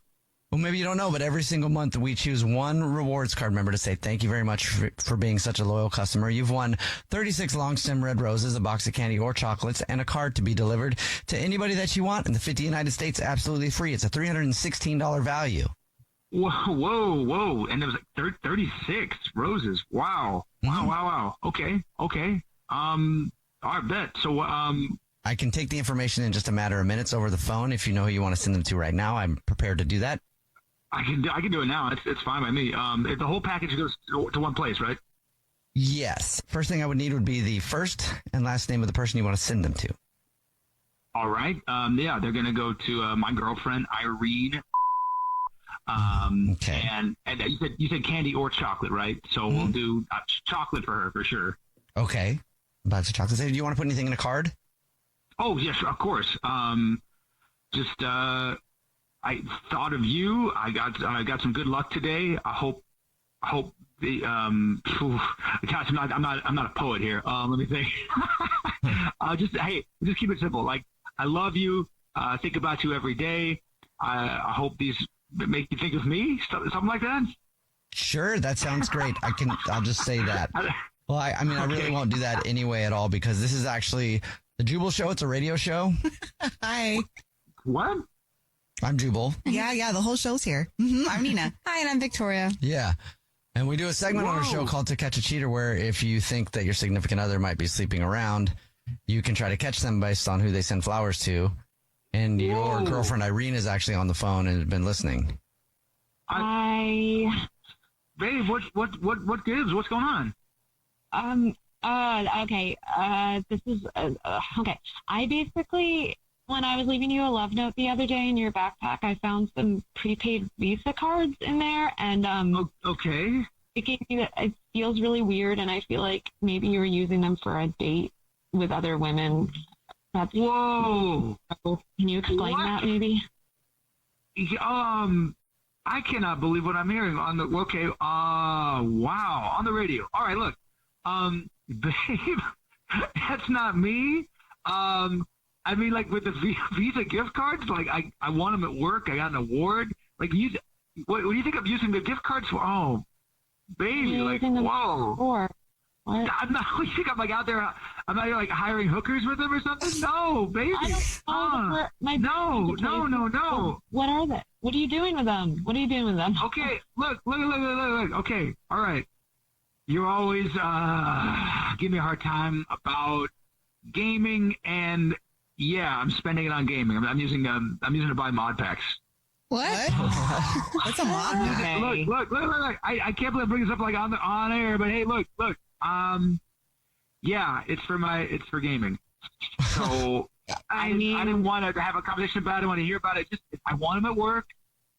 Well, maybe you don't know, but every single month we choose one rewards card member to say thank you very much for being such a loyal customer. You've won 36 long stem red roses, a box of candy or chocolates, and a card to be delivered to anybody that you want in the 50 United States absolutely free. It's a $316 value. Whoa. And there was like 36 roses. Wow. Wow. Okay. All right, bet. So, I can take the information in just a matter of minutes over the phone. If you know who you want to send them to right now, I'm prepared to do that. I can do it now. It's fine by me. If the whole package goes to one place, right? Yes. First thing I would need would be the first and last name of the person you want to send them to. All right. Yeah, they're going to go to my girlfriend, Irene. Okay. And you said candy or chocolate, right? So we'll do chocolate for her for sure. Okay. Lots of chocolate. Do you want to put anything in a card? Oh, yes, of course. I thought of you. I got some good luck today. I hope the gosh, I'm not a poet here. Let me think. Just keep it simple. Like, I love you. Think about you every day. I hope these make you think of me. Something like that. Sure, that sounds great. I'll just say that. Well, I mean, I really won't do that anyway at all, because this is actually the Jubal Show. It's a radio show. Hi. What? I'm Jubal. Yeah, the whole show's here. I'm Nina. Hi, and I'm Victoria. Yeah. And we do a segment on our show called To Catch a Cheater, where if you think that your significant other might be sleeping around, you can try to catch them based on who they send flowers to. And your girlfriend Irene is actually on the phone and has been listening. Babe, what gives? What's going on? Okay. This is, okay. I basically, when I was leaving you a love note the other day in your backpack, I found some prepaid Visa cards in there, and, okay. It feels really weird, and I feel like maybe you were using them for a date with other women. Whoa! Can you explain that, maybe? I cannot believe what I'm hearing on the, wow, on the radio. All right, look, babe, that's not me. I mean, like, with the Visa gift cards, like, I won them at work. I got an award. Like, what do you think I'm using the gift cards for? Oh, baby, like, whoa. What? I'm not, you think I'm, like, out there, I'm out here, like, hiring hookers with them or something? No, baby. I don't know. No. What are they? What are you doing with them? Okay, look. Okay, all right. You always give me a hard time about gaming, and yeah, I'm spending it on gaming. I'm using to buy mod packs. What? What's a mod pack? Look. I can't believe I bring this up like on air, but hey, look. Yeah, it's for gaming. So I didn't want to have a conversation about it. I want to hear about it. I want them at work,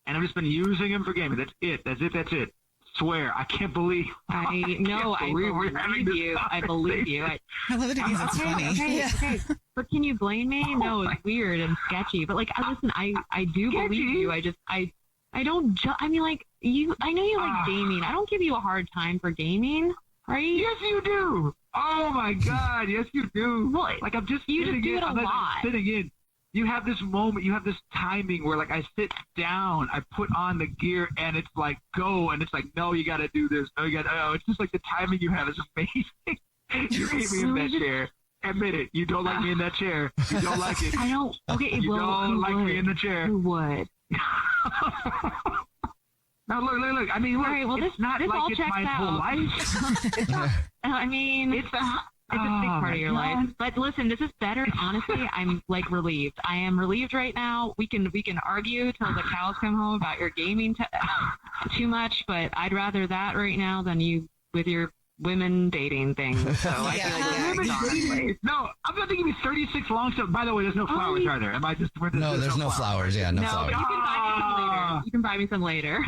and I've just been using them for gaming. That's it. Swear, I can't believe. I believe you. I love it because it's funny. Okay. But can you blame me? No, it's weird and sketchy. But like, listen, I do believe you. I don't. I mean, like you. I know you like gaming. I don't give you a hard time for gaming, right? Yes, you do. Oh my God, yes, you do. Well, like I'm just you sitting just do it a lot. Sitting in. You have this moment, you have this timing where, like, I sit down, I put on the gear, and it's like, go, and it's like, no, you got to do this. No, it's just like the timing you have is amazing. You hate me in that chair. Admit it. You don't like me in that chair. You don't like it. I don't. Okay, you don't like me in the chair. Who would? Now, look. I mean, look, all right, well, it's not like it's my whole life. It's not, I mean, it's a big part of your life. But listen, this is better. Honestly, I'm like relieved. I am relieved right now. We can argue till the cows come home about your gaming too much, but I'd rather that right now than you with your women dating thing. So I feel like no, I'm not thinking 36 long stuff. By the way, there's no flowers, are there? Am I just no? There's no flowers. Yeah, no flowers. But you can buy me some later.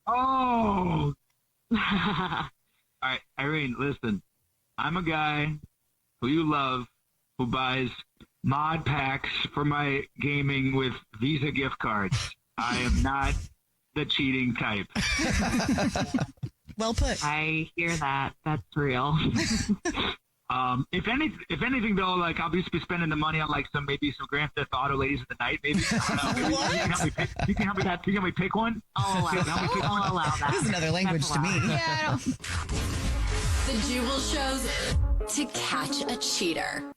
Oh. All right, Irene, listen. I'm a guy who you love, who buys mod packs for my gaming with Visa gift cards. I am not the cheating type. Well put. I hear that. That's real. If anything though, like I'll just be spending the money on like maybe some Grand Theft Auto Ladies of the Night. Maybe. You can help me pick one. I'll allow that. This is another language to me. Yeah. The Jubal shows to catch a cheater.